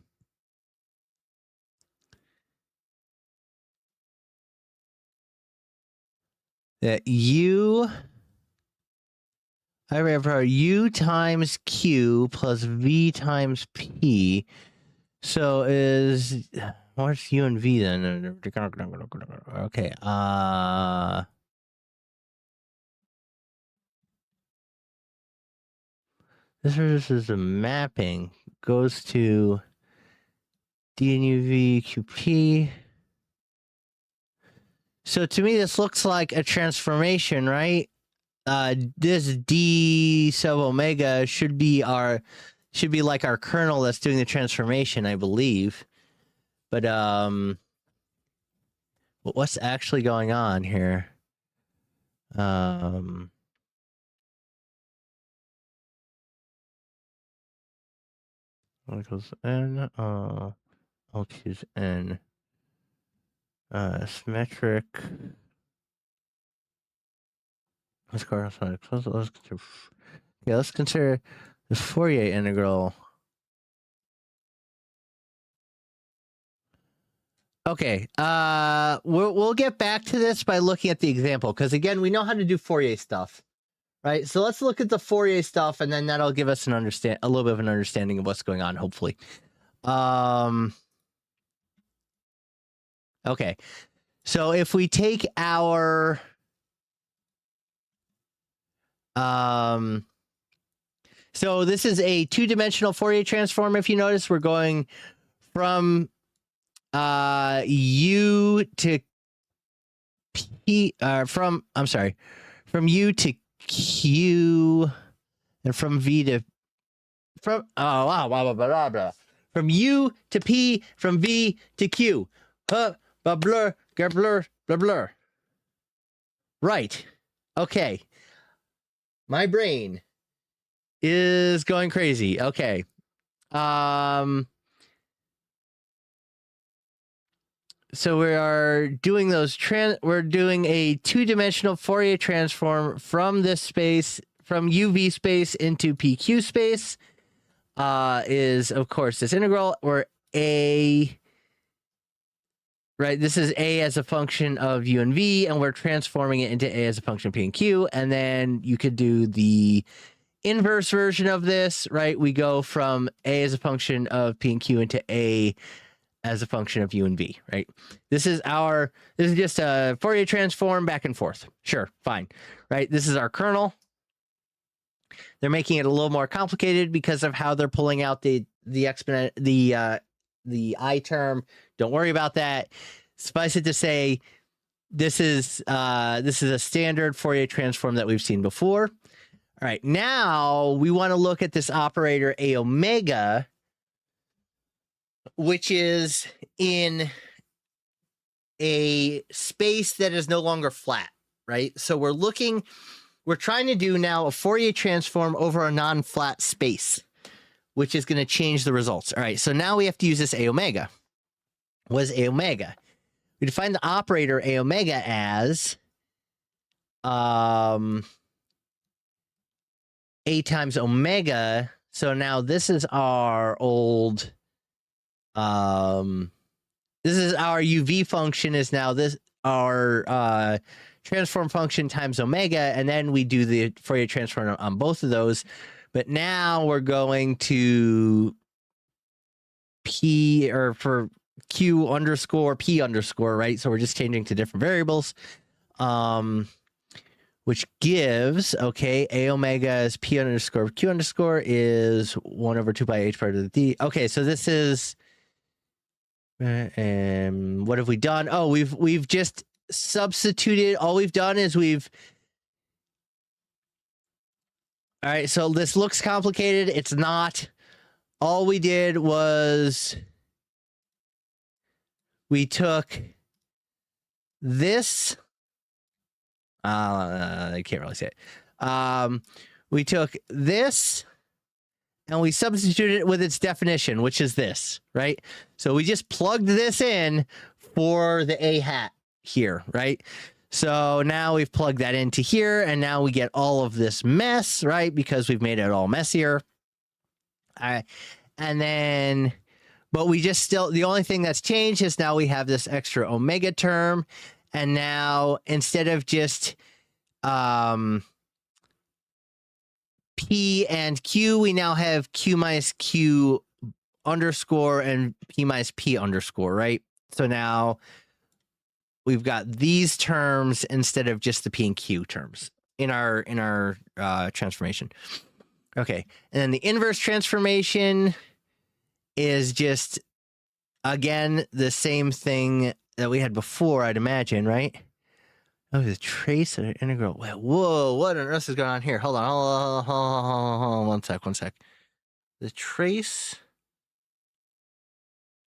That U times Q plus V times P. So is what's U and V then? Okay. This is a mapping. Goes to D and UV QP. So to me, this looks like a transformation, right? This D sub omega should be like our kernel that's doing the transformation, I believe. But what's actually going on here? Equals N. I'll choose N. Symmetric. Let's consider the Fourier integral. Okay, we'll get back to this by looking at the example, because again, we know how to do Fourier stuff, right? So let's look at the Fourier stuff, and then that'll give us a little bit of an understanding of what's going on, hopefully. Okay, so if we take our so this is a two-dimensional Fourier transform. If you notice, we're going from U to P, from U to Q, and from V to from from U to P, from V to Q. Blur. Right. Okay. My brain is going crazy. Okay. So we are doing we're doing a two-dimensional Fourier transform from this space, from UV space into PQ space. Is of course this integral, or A, right? This is A as a function of U and V, and we're transforming it into A as a function of P and Q. And then you could do the inverse version of this, right? We go from A as a function of P and Q into A as a function of U and V, right? This is just a Fourier transform back and forth. Sure, fine, right? This is our kernel. They're making it a little more complicated because of how they're pulling out the exponent, the I term. Don't worry about that. Suffice it to say, this is a standard Fourier transform that we've seen before. All right, now we want to look at this operator A omega, which is in a space that is no longer flat, right? So we're trying to do now a Fourier transform over a non-flat space, which is going to change the results. All right, so now we have to use this A omega. What is A omega? We define the operator A omega as A times omega. So now this is our old, this is our UV function is now our transform function times omega, and then we do the Fourier transform on both of those. But now we're going to P, or for Q underscore P underscore, right? So we're just changing to different variables. which gives, okay, A omega is P underscore Q underscore is 1 over 2 pi H part of the D. Okay, so this is, what have we done? Oh, we've just substituted. All we've done is all right, so this looks complicated. It's not. All we did was we took this. I can't really say it. We took this and we substituted it with its definition, which is this, right? So we just plugged this in for the A hat here, right? So now we've plugged that into here, and now we get all of this mess, right? Because we've made it all messier. And then, but we just still, the only thing that's changed is now we have this extra omega term. And now instead of just P and Q, we now have Q minus Q underscore and P minus P underscore, right? So now we've got these terms instead of just the P and Q terms in our transformation. Okay, and then the inverse transformation is just, again, the same thing that we had before, I'd imagine, right? Oh, the trace of the integral. Whoa, what on earth is going on here? Hold on, one sec. The trace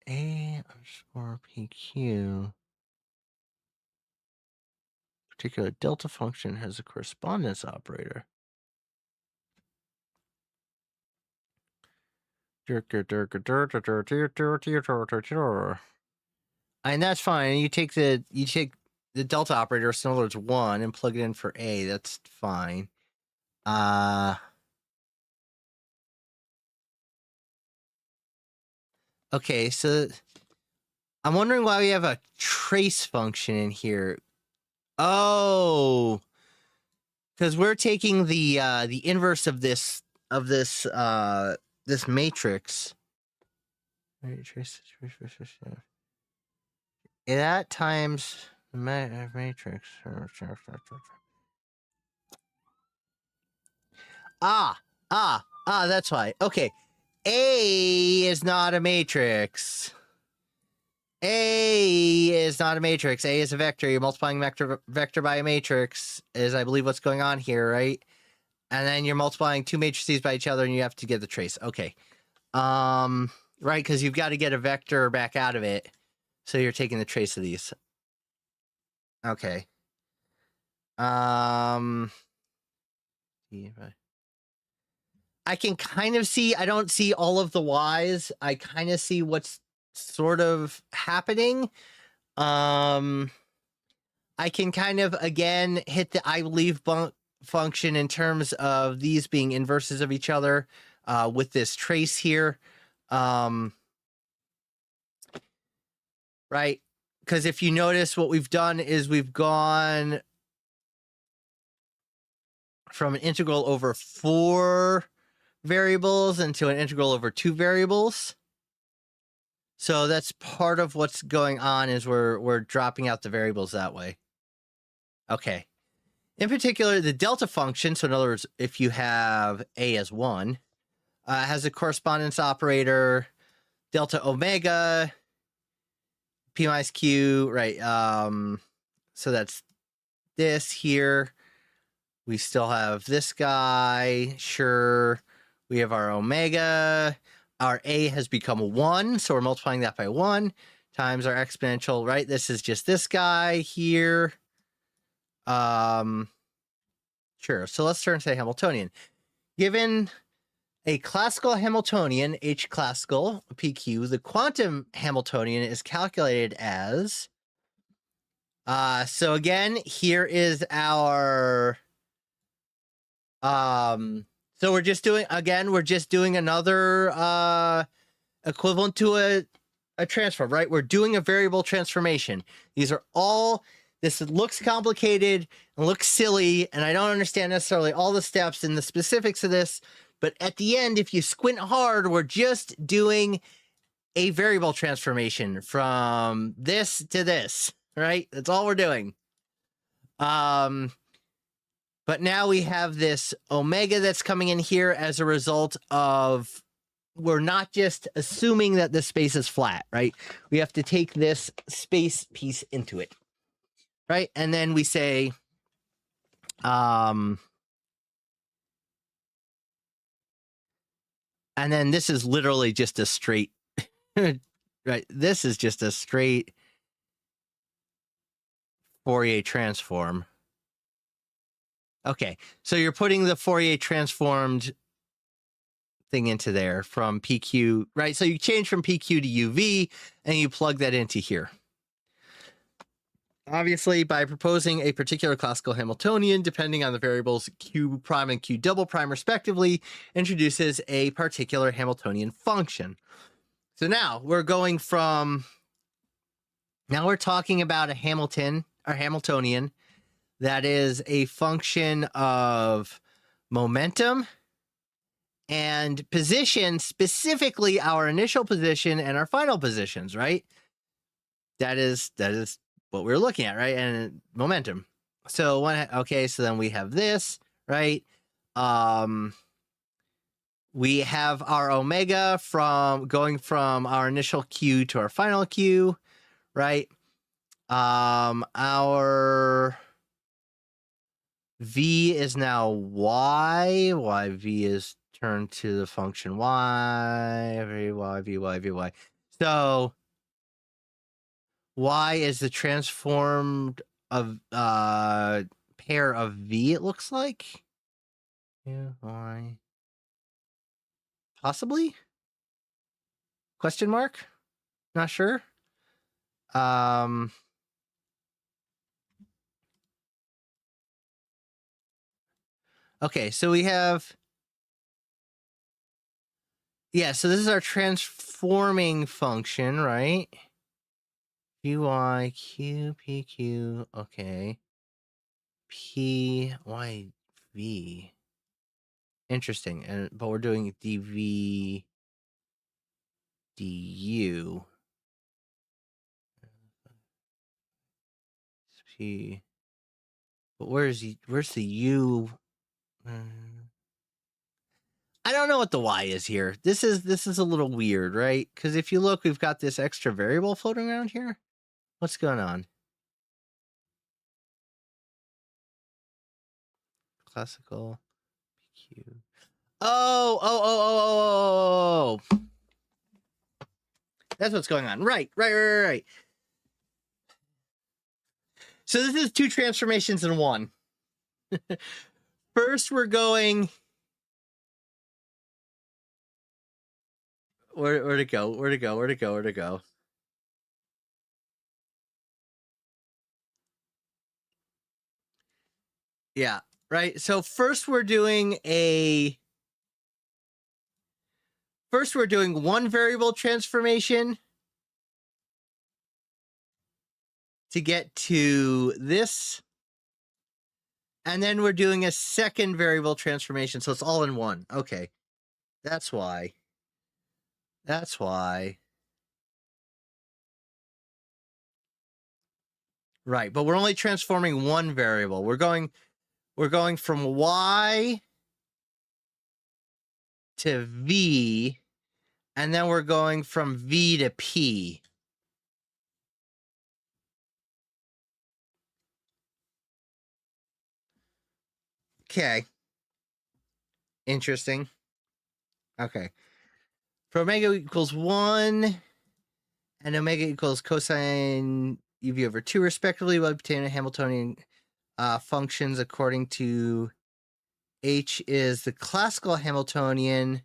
A underscore PQ. Particular delta function has a correspondence operator. And that's fine. You take the delta operator, so in other words 1, and plug it in for A. That's fine. Okay, so I'm wondering why we have a trace function in here. Oh, because we're taking the inverse of this this matrix. That times the matrix. That's why. Okay, A is not a matrix. A is not a matrix. A is a vector. You're multiplying vector by a matrix is, I believe, what's going on here, right? And then you're multiplying two matrices by each other, and you have to get the trace. Okay. Right, because you've got to get a vector back out of it. So you're taking the trace of these. Okay. I can kind of see, I don't see all of the Y's. I kind of see what's sort of happening. I can kind of, again, hit the I believe function in terms of these being inverses of each other with this trace here. Right? Because if you notice, what we've done is we've gone from an integral over 4 variables into an integral over 2 variables. So that's part of what's going on, is we're dropping out the variables that way. Okay. In particular, the delta function, so in other words, if you have A as 1, has a correspondence operator, delta omega, P minus Q, right? So that's this here. We still have this guy, sure. We have our omega. Our A has become 1, so we're multiplying that by 1 times our exponential, right? This is just this guy here. Sure, so let's turn to Hamiltonian. Given a classical Hamiltonian, H classical, PQ, the quantum Hamiltonian is calculated as, so again, here is our, so we're just doing, again, we're just doing another equivalent to a transform, right? We're doing a variable transformation. These are all, this looks complicated and looks silly, and I don't understand necessarily all the steps and the specifics of this, but at the end, if you squint hard, we're just doing a variable transformation from this to this, right? That's all we're doing. But now we have this omega that's coming in here as a result of, we're not just assuming that the space is flat, right? We have to take this space piece into it, right? And then we say, and then this is literally just a straight, right? This is just a straight Fourier transform. Okay, so you're putting the Fourier transformed thing into there from PQ, right? So you change from PQ to UV and you plug that into here. Obviously, by proposing a particular classical Hamiltonian, depending on the variables Q prime and Q double prime respectively, introduces a particular Hamiltonian function. So now we're going from, now we're talking about a Hamiltonian that is a function of momentum and position, specifically our initial position and our final positions, right? That is what we're looking at, right? And momentum. So okay, so then we have this, right? We have our omega from going from our initial Q to our final Q, right? Our V is now Y. V is turned to the function Y. V. So Y is the transformed of pair of V, it looks like. Yeah, Y. Possibly? Question mark? Not sure. Okay, so we have, yeah, so this is our transforming function, right? Qy, Q, PQ, okay. P, Y, V. Interesting, but we're doing dV, du. P, but where's the U? I don't know what the Y is here. This is a little weird, right? Because if you look, we've got this extra variable floating around here. What's going on? Classical PQ. Oh. That's what's going on. Right. So this is two transformations in one. First, we're going. Where to go? Yeah, right. So first we're doing one variable transformation to get to this. And then we're doing a second variable transformation. So it's all in one. Okay. That's why. Right. But we're only transforming one variable. We're going from Y to V, and then we're going from V to P. Okay. Interesting. Okay. For omega equals 1 and omega equals cosine UV over 2 respectively, we'll obtain a Hamiltonian functions according to H is the classical Hamiltonian.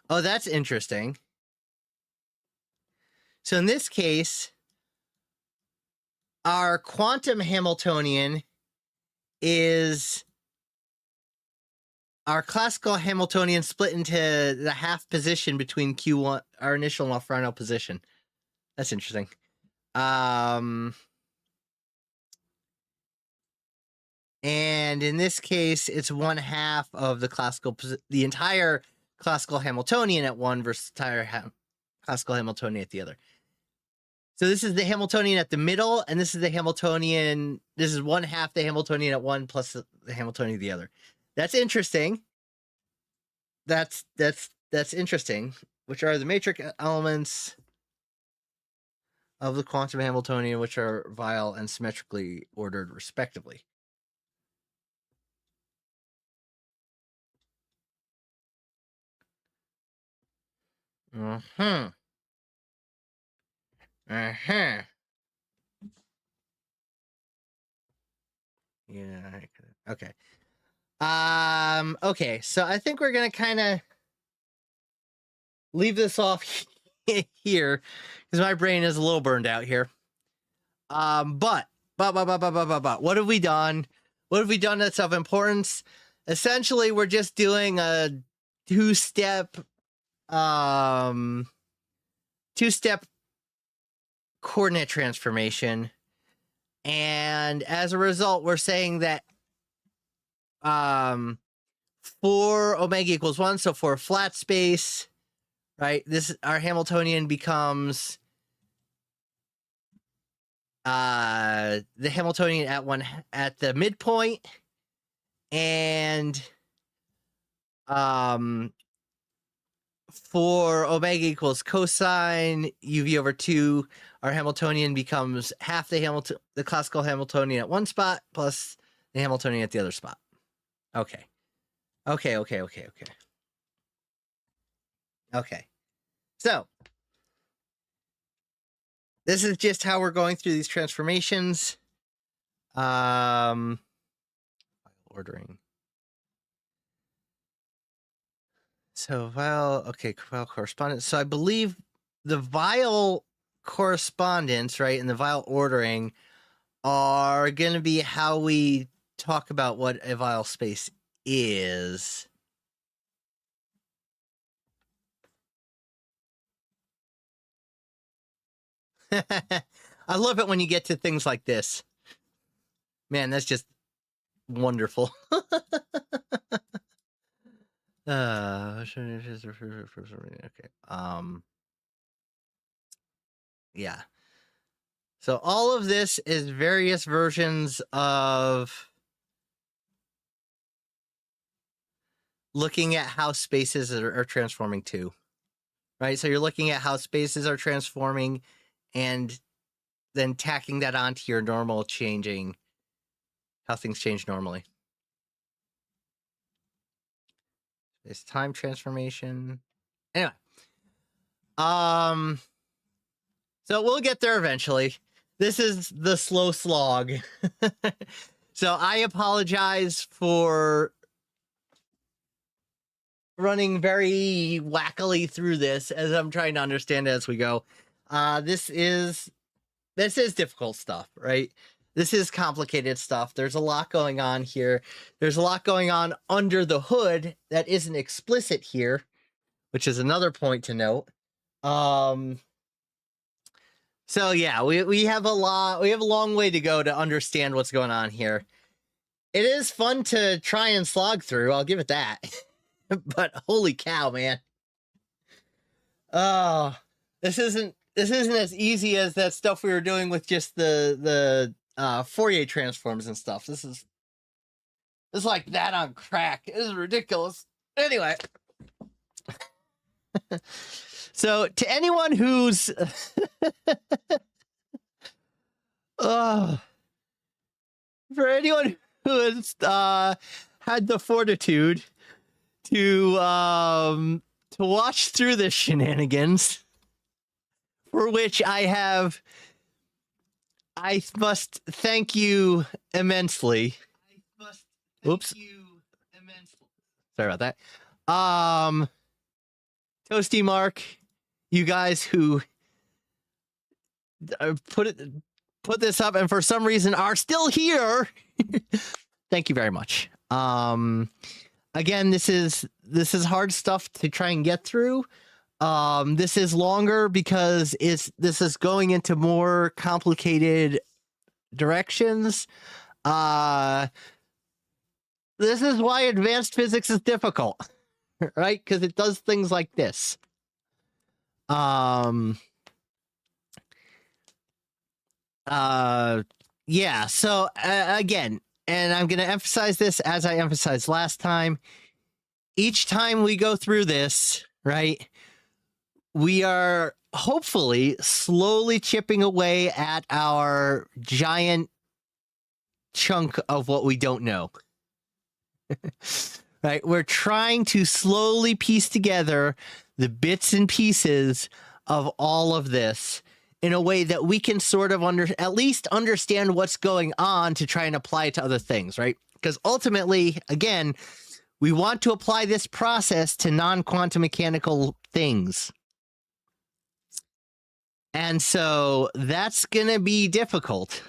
Oh, that's interesting. So in this case, our quantum Hamiltonian is our classical Hamiltonian split into the half position between Q1, our initial and our final position. That's interesting. And in this case, it's 1/2 of the entire classical Hamiltonian at one versus the entire classical Hamiltonian at the other. So this is the Hamiltonian at the middle, and this is the Hamiltonian. This is one half the Hamiltonian at one plus the Hamiltonian at the other. That's interesting. That's interesting. Which are the matrix elements of the quantum Hamiltonian, which are Weyl and symmetrically ordered, respectively. Uh-huh. Uh-huh. Yeah. Okay. Okay, so I think we're gonna kind of leave this off here because my brain is a little burned out here. But what have we done? What have we done that's of importance? Essentially, we're just doing a two-step coordinate transformation, and as a result, we're saying that for omega equals 1, so for a flat space, right, this our Hamiltonian becomes the Hamiltonian at the midpoint, and for omega equals cosine uv over 2, our Hamiltonian becomes half the classical Hamiltonian at one spot plus the Hamiltonian at the other spot. Okay. So this is just how we're going through these transformations. Ordering. So Weyl correspondence. So I believe the Weyl correspondence, right, and the Weyl ordering are going to be how we talk about what a Weyl space is. I love it when you get to things like this. Man, that's just wonderful. Okay. Yeah. So all of this is various versions of looking at how spaces are transforming too, right? So you're looking at how spaces are transforming and then tacking that onto your normal changing, how things change normally. This time transformation. Anyway. So we'll get there eventually. This is the slow slog. So I apologize for running very wackily through this as I'm trying to understand it as we go. This is difficult stuff, right? This is complicated stuff. There's a lot going on here. There's a lot going on under the hood that isn't explicit here, which is another point to note. So yeah, we have a long way to go to understand what's going on here. It is fun to try and slog through, I'll give it that. But holy cow, man. Oh, this isn't as easy as that stuff we were doing with just the Fourier transforms and stuff. This is like that on crack. This is ridiculous. Anyway. So to anyone who's for anyone who has had the fortitude to watch through this shenanigans, for which I must thank you immensely. Oops. Sorry about that. Toasty Mark, you guys who put this up and for some reason are still here. Thank you very much. Again, this is hard stuff to try and get through. This is longer because this is going into more complicated directions. This is why advanced physics is difficult, right? Because it does things like this. Yeah. So again, and I'm going to emphasize this as I emphasized last time. Each time we go through this, right, we are hopefully slowly chipping away at our giant chunk of what we don't know. Right? We're trying to slowly piece together the bits and pieces of all of this in a way that we can sort of at least understand what's going on to try and apply it to other things, right? Because ultimately, again, we want to apply this process to non-quantum mechanical things. And so that's going to be difficult.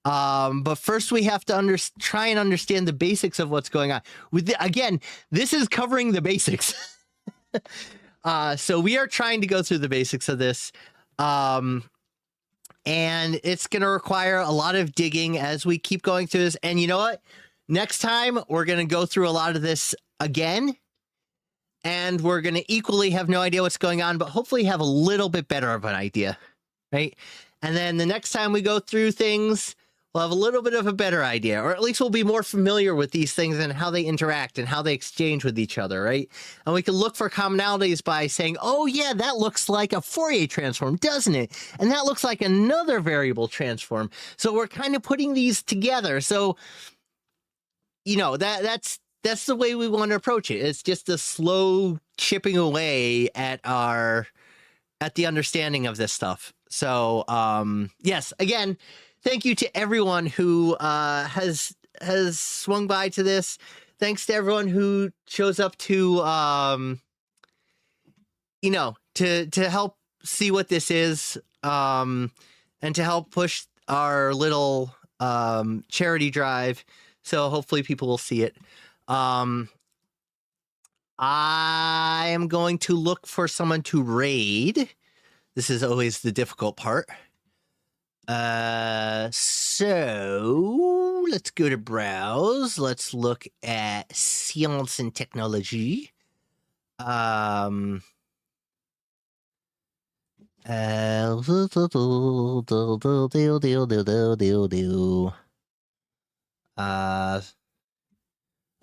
But first we have to try and understand the basics of what's going on. Again, this is covering the basics. So we are trying to go through the basics of this. And it's going to require a lot of digging as we keep going through this. And you know what? Next time, we're going to go through a lot of this again. And we're going to equally have no idea what's going on, but hopefully have a little bit better of an idea, right? And then the next time we go through things, we'll have a little bit of a better idea, or at least we'll be more familiar with these things and how they interact and how they exchange with each other, right? And we can look for commonalities by saying, oh yeah, that looks like a Fourier transform, doesn't it? And that looks like another variable transform. So we're kind of putting these together. So, you know, that's the way we want to approach it. It's just a slow chipping away at the understanding of this stuff. So, yes, again, thank you to everyone who has swung by to this. Thanks to everyone who shows up to, you know, to help see what this is, and to help push our little charity drive. So hopefully people will see it. I am going to look for someone to raid. This is always the difficult part. So let's go to browse. Let's look at science and technology.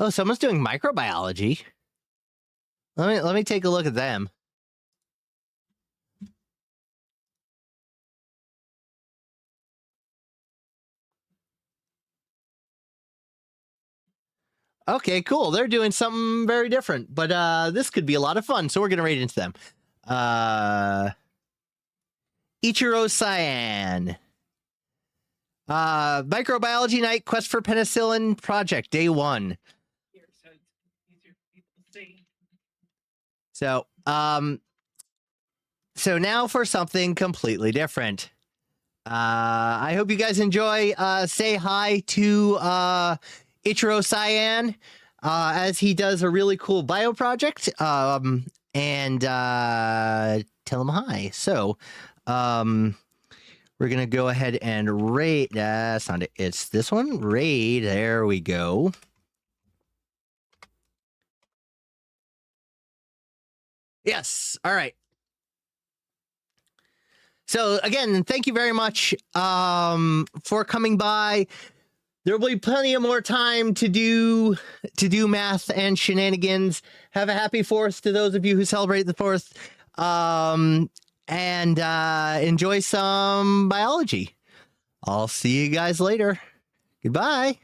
Oh, someone's doing microbiology. Let me take a look at them. Okay, cool. They're doing something very different, but this could be a lot of fun, so we're gonna raid into them. Ichiro Cyan. Microbiology Night, Quest for Penicillin Project, Day 1. So, so now for something completely different. I hope you guys enjoy. Say hi to Ichiro Cyan, as he does a really cool bio project, and tell him hi. So, we're gonna go ahead and raid. That's not it. It's this one. Raid. There we go. Yes. All right. So again, thank you very much for coming by. There will be plenty of more time to do math and shenanigans. Have a happy 4th to those of you who celebrate the 4th. And enjoy some biology. I'll see you guys later. Goodbye.